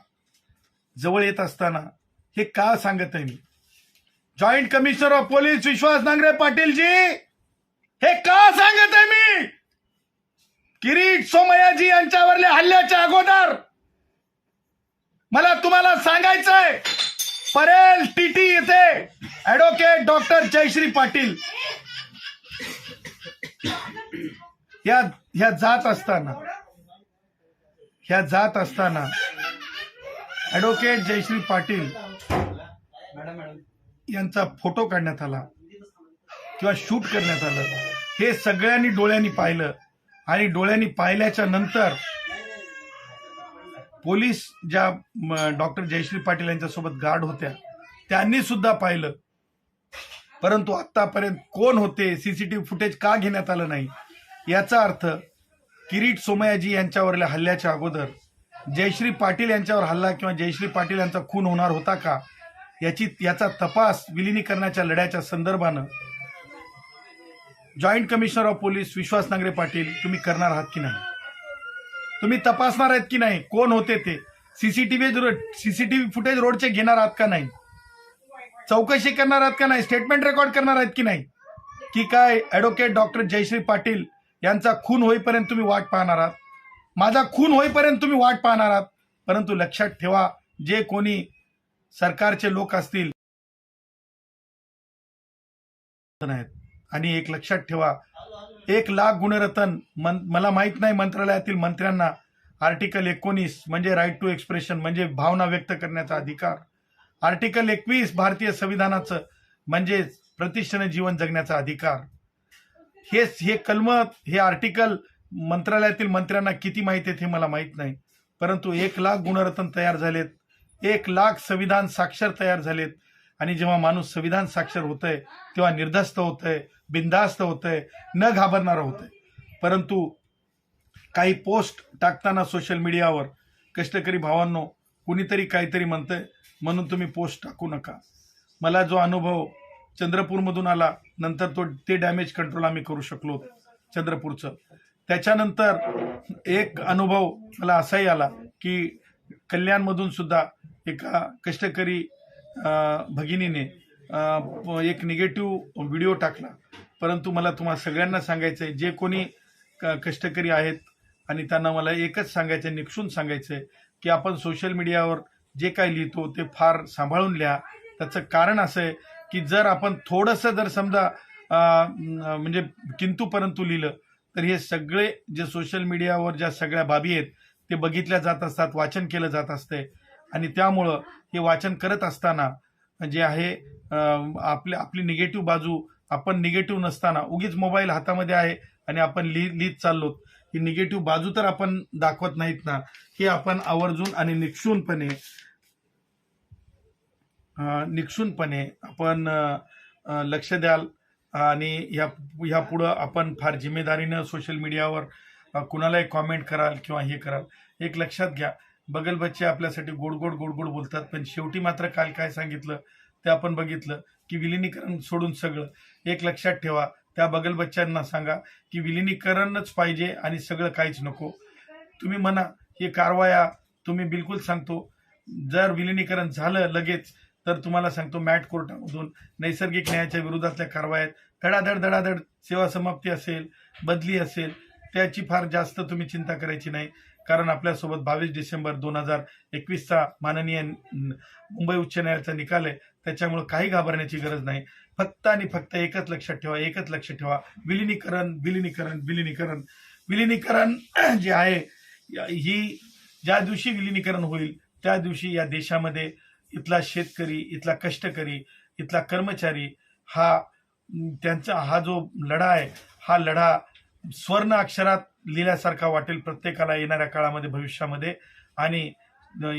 [SPEAKER 1] जवळ येत असताना हे का सांगत आहे मी, joint commissioner of police Vishwas Nangare पाटीलजी, हे का सांगत आहे मी, किरीट सोमय्याजी यांच्यावरल्या हल्ल्याच्या अगोदर मला तुम्हाला सांगायचंय, परेल टीटी येथे ऍडव्होकेट डॉक्टर जयश्री पाटील ह्या जात असताना ऍडव्होकेट जयश्री पाटील यांचा फोटो काढण्यात आला किंवा शूट करण्यात आलं, हे सगळ्यांनी डोळ्यांनी पाहिलं. आणि डोळ्यांनी पाहिल्याच्या नंतर पोलीस ज्या डॉक्टर जयश्री पाटील यांच्यासोबत गार्ड होत्या त्यांनी सुद्धा पाहिलं. परंतु आतापर्यंत कोण होते, सीसीटीव्ही फुटेज का घेण्यात आलं नाही, याचा अर्थ किरीट सोमय्याजी यांच्यावरल्या हल्ल्याच्या अगोदर जयश्री पाटील यांच्यावर हल्ला किंवा जयश्री पाटील यांचा खून होणार होता का याचा तपास विलिनीकरणाच्या लढ्याच्या संदर्भानं joint commissioner of police Vishwas Nangare Patil तुम्ही करणार आहात की नाही, तुम्ही तपासणार आहेत की नाही, कोण होते ते, सीसीटीव्ही फुटेज रोडचे घेणार आहात का नाही, चौकशी करणार आहात का नाही, स्टेटमेंट रेकॉर्ड करणार आहेत की नाही, की काय ऍडव्होकेट डॉक्टर जयश्री पाटील यांचा खून होईपर्यंत तुम्ही वाट पाहणार आहात, माझा खून होईपर्यंत तुम्ही वाट पाहणार आहात. परंतु लक्षात ठेवा, जे कोणी सरकारचे लोक असतील आणि एक लक्षात ठेवा, 1,00,000 गुणरत्न मला माहित नाही मंत्रालयातील मंत्र्यांना आर्टिकल 19 म्हणजे राईट टू एक्सप्रेशन म्हणजे भावना व्यक्त करण्याचा अधिकार, आर्टिकल 21 भारतीय संविधानाचं म्हणजे प्रतिष्ठेने जीवन जगण्याचा अधिकार, हे कलम, हे आर्टिकल मंत्रालयातील मंत्र्यांना किती माहिती आहेत हे मला माहित नाही. परंतु 1,00,000 गुणरत्न तयार झालेत, 1,00,000 संविधान साक्षर तयार झालेत. आणि जेव्हा माणूस संविधान साक्षर होतंय तेव्हा निर्धास्त होतंय, बिनधास्त होतंय, न घाबरणारं होतंय. परंतु काही पोस्ट टाकताना सोशल मीडियावर कष्टकरी भावांनो, कुणीतरी काहीतरी म्हणतंय म्हणून तुम्ही पोस्ट टाकू नका. मला जो अनुभव चंद्रपूरमधून आला, नंतर ते डॅमेज कंट्रोल आम्ही करू शकलो चंद्रपूरचं. त्याच्यानंतर एक अनुभव मला असाही आला की कल्याणमधून सुद्धा एका कष्टकरी भगिनीने एक निगेटिव्ह व्हिडिओ टाकला. परंतु मला तुम्हाला सगळ्यांना सांगायचं आहे, जे कोणी कष्टकरी आहेत आणि त्यांना मला एकच सांगायचं आहे, निक्षून सांगायचं आहे की आपण सोशल मीडियावर जे काही लिहितो ते फार सांभाळून लिहा. त्याचं कारण असं आहे की जर आपण थोडंसं जर समजा म्हणजे किंतु परंतु लिहिलं तर हे सगळे जे सोशल मीडियावर ज्या सगळ्या बाबी आहेत ते बघितल्या जात असतात, वाचन केलं जात असते. आणि त्यामुळं हे वाचन करत असताना जे आहे आपली निगेटिव्ह बाजू, आपण निगेटिव्ह नसताना उगीच मोबाईल हातामध्ये आहे आणि आपण लिहित चाललो, ही निगेटिव्ह बाजू तर आपण दाखवत नाहीत ना. हे आपण आवर्जून आणि निक्षूनपणे आपण लक्ष द्याल. आणि ह्या पुढं आपण फार जिम्मेदारीनं सोशल मीडियावर कुणालाही कॉमेंट कराल किंवा हे कराल. एक लक्षात घ्या, बगल बच्चे आपल्यासाठी गोड गोड बोलतात, पण शेवटी मात्र काल काय सांगितलं ते आपण बघितलं की विलिनीकरण सोडून सगळं. एक लक्षात ठेवा, त्या बगल बच्च्यांना सांगा की विलिनीकरणच पाहिजे आणि सगळं काहीच नको. तुम्ही म्हणा हे कारवाया, तुम्ही बिलकुल सांगतो जर विलिनीकरण झालं लगेच तर तुम्हाला सांगतो मॅट कोर्टामधून नैसर्गिक न्यायाच्या विरोधातल्या कारवायात धडाधड सेवा समाप्ती असेल, बदली असेल, त्याची फार जास्त तुम्ही चिंता करायची नाही. कारण आपल्यासोबत 22 डिसेंबर 2021चा माननीय मुंबई उच्च न्यायालयाचा निकाल आहे. त्याच्यामुळे काही घाबरण्याची गरज नाही. फक्त आणि फक्त एकच लक्षात ठेवा, विलिनीकरण जे आहे, ही ज्या दिवशी विलिनीकरण होईल त्या दिवशी या देशामध्ये इथला शेतकरी, इथला कष्टकरी, इथला कर्मचारी त्यांचा हा जो लढा आहे, हा लढा स्वर्ण अक्षरात लिहिल्यासारखा वाटेल प्रत्येकाला येणाऱ्या काळामध्ये, भविष्यामध्ये. आणि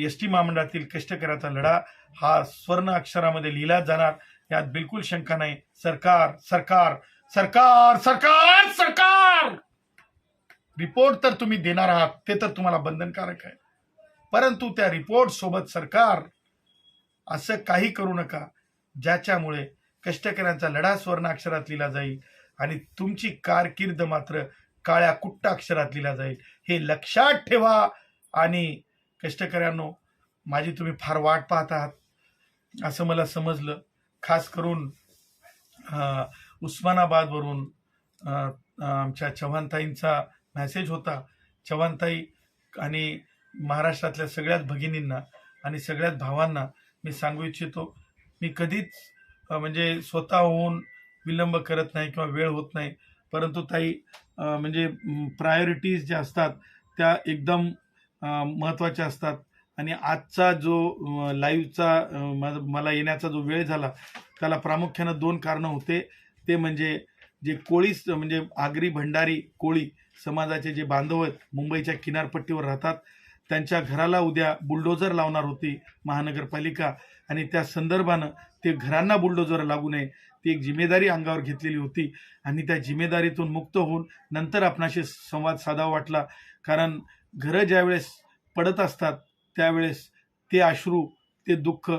[SPEAKER 1] एसटी महामंडळातील कष्टकऱ्याचा लढा हा स्वर्ण अक्षरामध्ये लिहिला जाणार, यात बिलकुल शंका नाही. सरकार रिपोर्ट तर तुम्ही देणार आहात, ते तर तुम्हाला बंधनकारक आहे. परंतु त्या रिपोर्ट सोबत सरकार असं काही करू नका ज्याच्यामुळे कष्टकऱ्यांचा लढा स्वर्ण अक्षरात लिहिला जाईल आणि तुमची कारकीर्द मात्र काळ्या कुट्ट अक्षरात लिहिला जाईल. हे लक्षात ठेवा. आणि कष्टकऱ्यांनो, माझी तुम्ही फार वाट पाहत आहात असं मला समजलं. खास करून उस्मानाबादवरून आमच्या चव्हाणताईंचा मेसेज होता. चव्हाणताई आणि महाराष्ट्रातल्या सगळ्याच भगिनींना आणि सगळ्याच भावांना मी सांगू इच्छितो, मी कधीच म्हणजे स्वतःहून विलंब करत नाही किंवा वेळ होत नाही. परंतु ताई म्हणजे प्रायोरिटीज ज्या असतात त्या एकदम महत्त्वाच्या असतात. आणि आजचा जो लाईव्हचा मला येण्याचा जो वेळ झाला त्याला प्रामुख्यानं 2 कारणं होते. ते म्हणजे जे म्हणजे आगरी भंडारी कोळी समाजाचे जे बांधव आहेत, मुंबईच्या किनारपट्टीवर राहतात, त्यांच्या घराला उद्या बुलडोजर लावणार होती महानगरपालिका. आणि त्या संदर्भानं ते घरांना बुलडोजर लागू नये ती एक जिम्मेदारी अंगावर घेतलेली होती. आणि त्या जिम्मेदारीतून मुक्त होऊन नंतर आपणाशी संवाद साधावा वाटला. कारण घरं ज्यावेळेस पडत असतात त्यावेळेस ते अश्रू, ते दुःख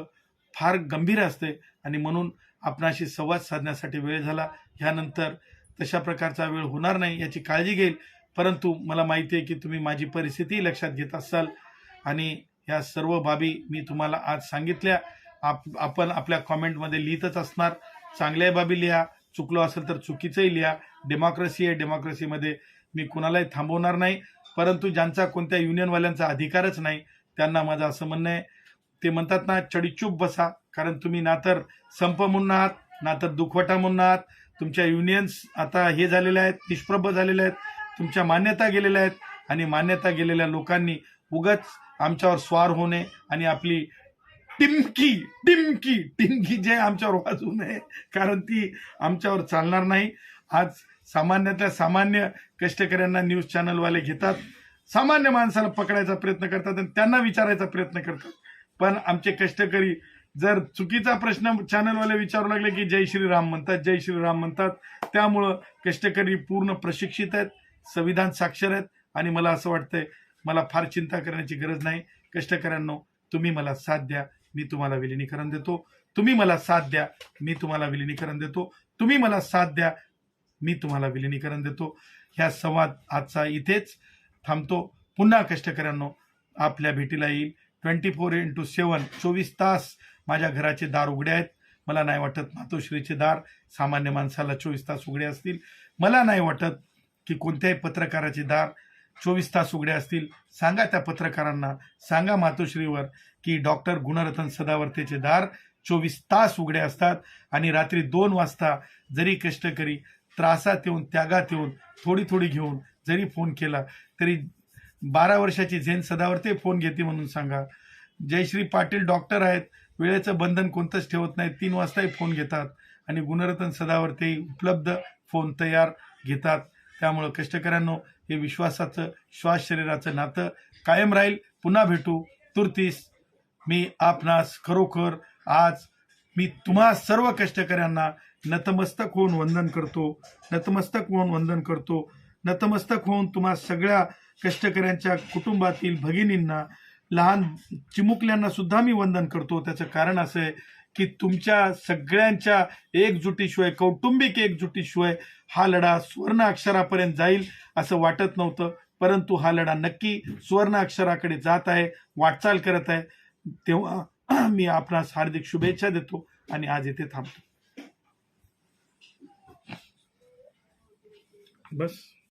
[SPEAKER 1] फार गंभीर असते. आणि म्हणून आपणाशी संवाद साधण्यासाठी वेळ झाला. ह्यानंतर तशा प्रकारचा वेळ होणार नाही याची काळजी घेईल. परंतु मला माहिती आहे की तुम्ही माझी परिस्थिती लक्षात घेत असाल आणि ह्या सर्व बाबी मी तुम्हाला आज सांगितल्या. आपण आपल्या कॉमेंटमध्ये लिहितच असणार. चांगल्या बाबी लिहा, चुकलो असेल तर चुकीचंही लिहा. डेमोक्रेसी आहे, डेमोक्रेसीमध्ये मी कुणालाही थांबवणार नाही. परंतु ज्यांचा कोणत्या युनियनवाल्यांचा अधिकारच नाही त्यांना माझं असं म्हणणं आहे, ते म्हणतात ना चढीचूप बसा. कारण तुम्ही ना तर संप म्हणून आहात, ना तर दुखवटा म्हणून आहात. तुमच्या युनियन्स आता हे झालेल्या आहेत, निष्प्रभ झालेल्या आहेत, तुमच्या मान्यता गेलेल्या आहेत. आणि मान्यता गेलेल्या लोकांनी उगाच आमच्यावर स्वार होणे आणि आपली टिमकी जे आमच्यावर वाजवू नये, कारण ती आमच्यावर चालणार नाही. आज सामान्यातल्या सामान्य कष्टकऱ्यांना न्यूज चॅनलवाले घेतात, सामान्य माणसाला पकडायचा प्रयत्न करतात आणि त्यांना विचारायचा प्रयत्न करतात पण आमचे कष्टकरी जर चुकीचा प्रश्न चॅनलवाले विचारू लागले की जय श्रीराम म्हणतात, जय श्रीराम म्हणतात, त्यामुळं कष्टकरी पूर्ण प्रशिक्षित आहेत, संविधान साक्षर आहेत. आणि मला असं वाटतंय मला फार चिंता करण्याची गरज नाही. कष्टकऱ्यांनो, तुम्ही मला साथ द्या, मी तुम्हाला विलिनीकरण देतो. तुम्ही मला साथ द्या, मी तुम्हाला विलिनीकरण देतो. तुम्ही मला साथ द्या, मी तुम्हाला विलिनीकरण देतो. ह्या संवाद आजचा इथेच थांबतो. पुन्हा कष्टकऱ्यांनो आपल्या भेटीला येईल. 24x7 24 तास माझ्या घराचे दार उघडे आहेत. मला नाही वाटत मातोश्रीचे दार सामान्य माणसाला 24 तास उघडे असतील. मला नाही वाटत की कोणत्याही पत्रकाराचे दार 24 तास उघडे असतील. सांगा त्या पत्रकारांना, सांगा मातोश्रीवर की डॉक्टर गुणरत्न सदावर्तेचे दार 24 तास उघडे असतात. आणि रात्री 2 वाजता जरी कष्टकरी त्रासात येऊन, त्यागात येऊन, थोडी थोडी घेऊन जरी फोन केला तरी 12 वर्षाची झेन सदावर्ते फोन घेते म्हणून सांगा. जयश्री पाटील डॉक्टर आहेत, वेळेचं बंधन कोणतंच ठेवत नाही, 3 वाजताही फोन घेतात. आणि गुणरत्न सदावर्ते उपलब्ध फोन तयार घेतात. त्यामुळं कष्टकऱ्यांनो, हे विश्वासाचं, श्वास शरीराचं नातं कायम राहील. पुन्हा भेटू. तुर्तीस मी आपणास खरोखर आज मी तुम्हा सर्व कष्टकऱ्यांना नतमस्तक होऊन वंदन करतो, नतमस्तक होऊन वंदन करतो. नतमस्तक होऊन तुम्हा सगळ्या कष्टकऱ्यांच्या कुटुंबातील भगिनींना, लहान चिमुकल्यांना सुद्धा मी वंदन करतो. त्याचं कारण असं आहे की तुमच्या सगळ्यांच्या एकजुटीशिवाय, कौटुंबिक एकजुटीशिवाय हा लढा सुवर्ण अक्षरापर्यंत जाईल असं वाटत नव्हतं. परंतु हा लढा नक्की सुवर्ण अक्षराकडे जात आहे, वाटचाल करत आहे. तेव्हा मी आपणास हार्दिक शुभेच्छा देतो आणि आज येथे थांबतो. बस.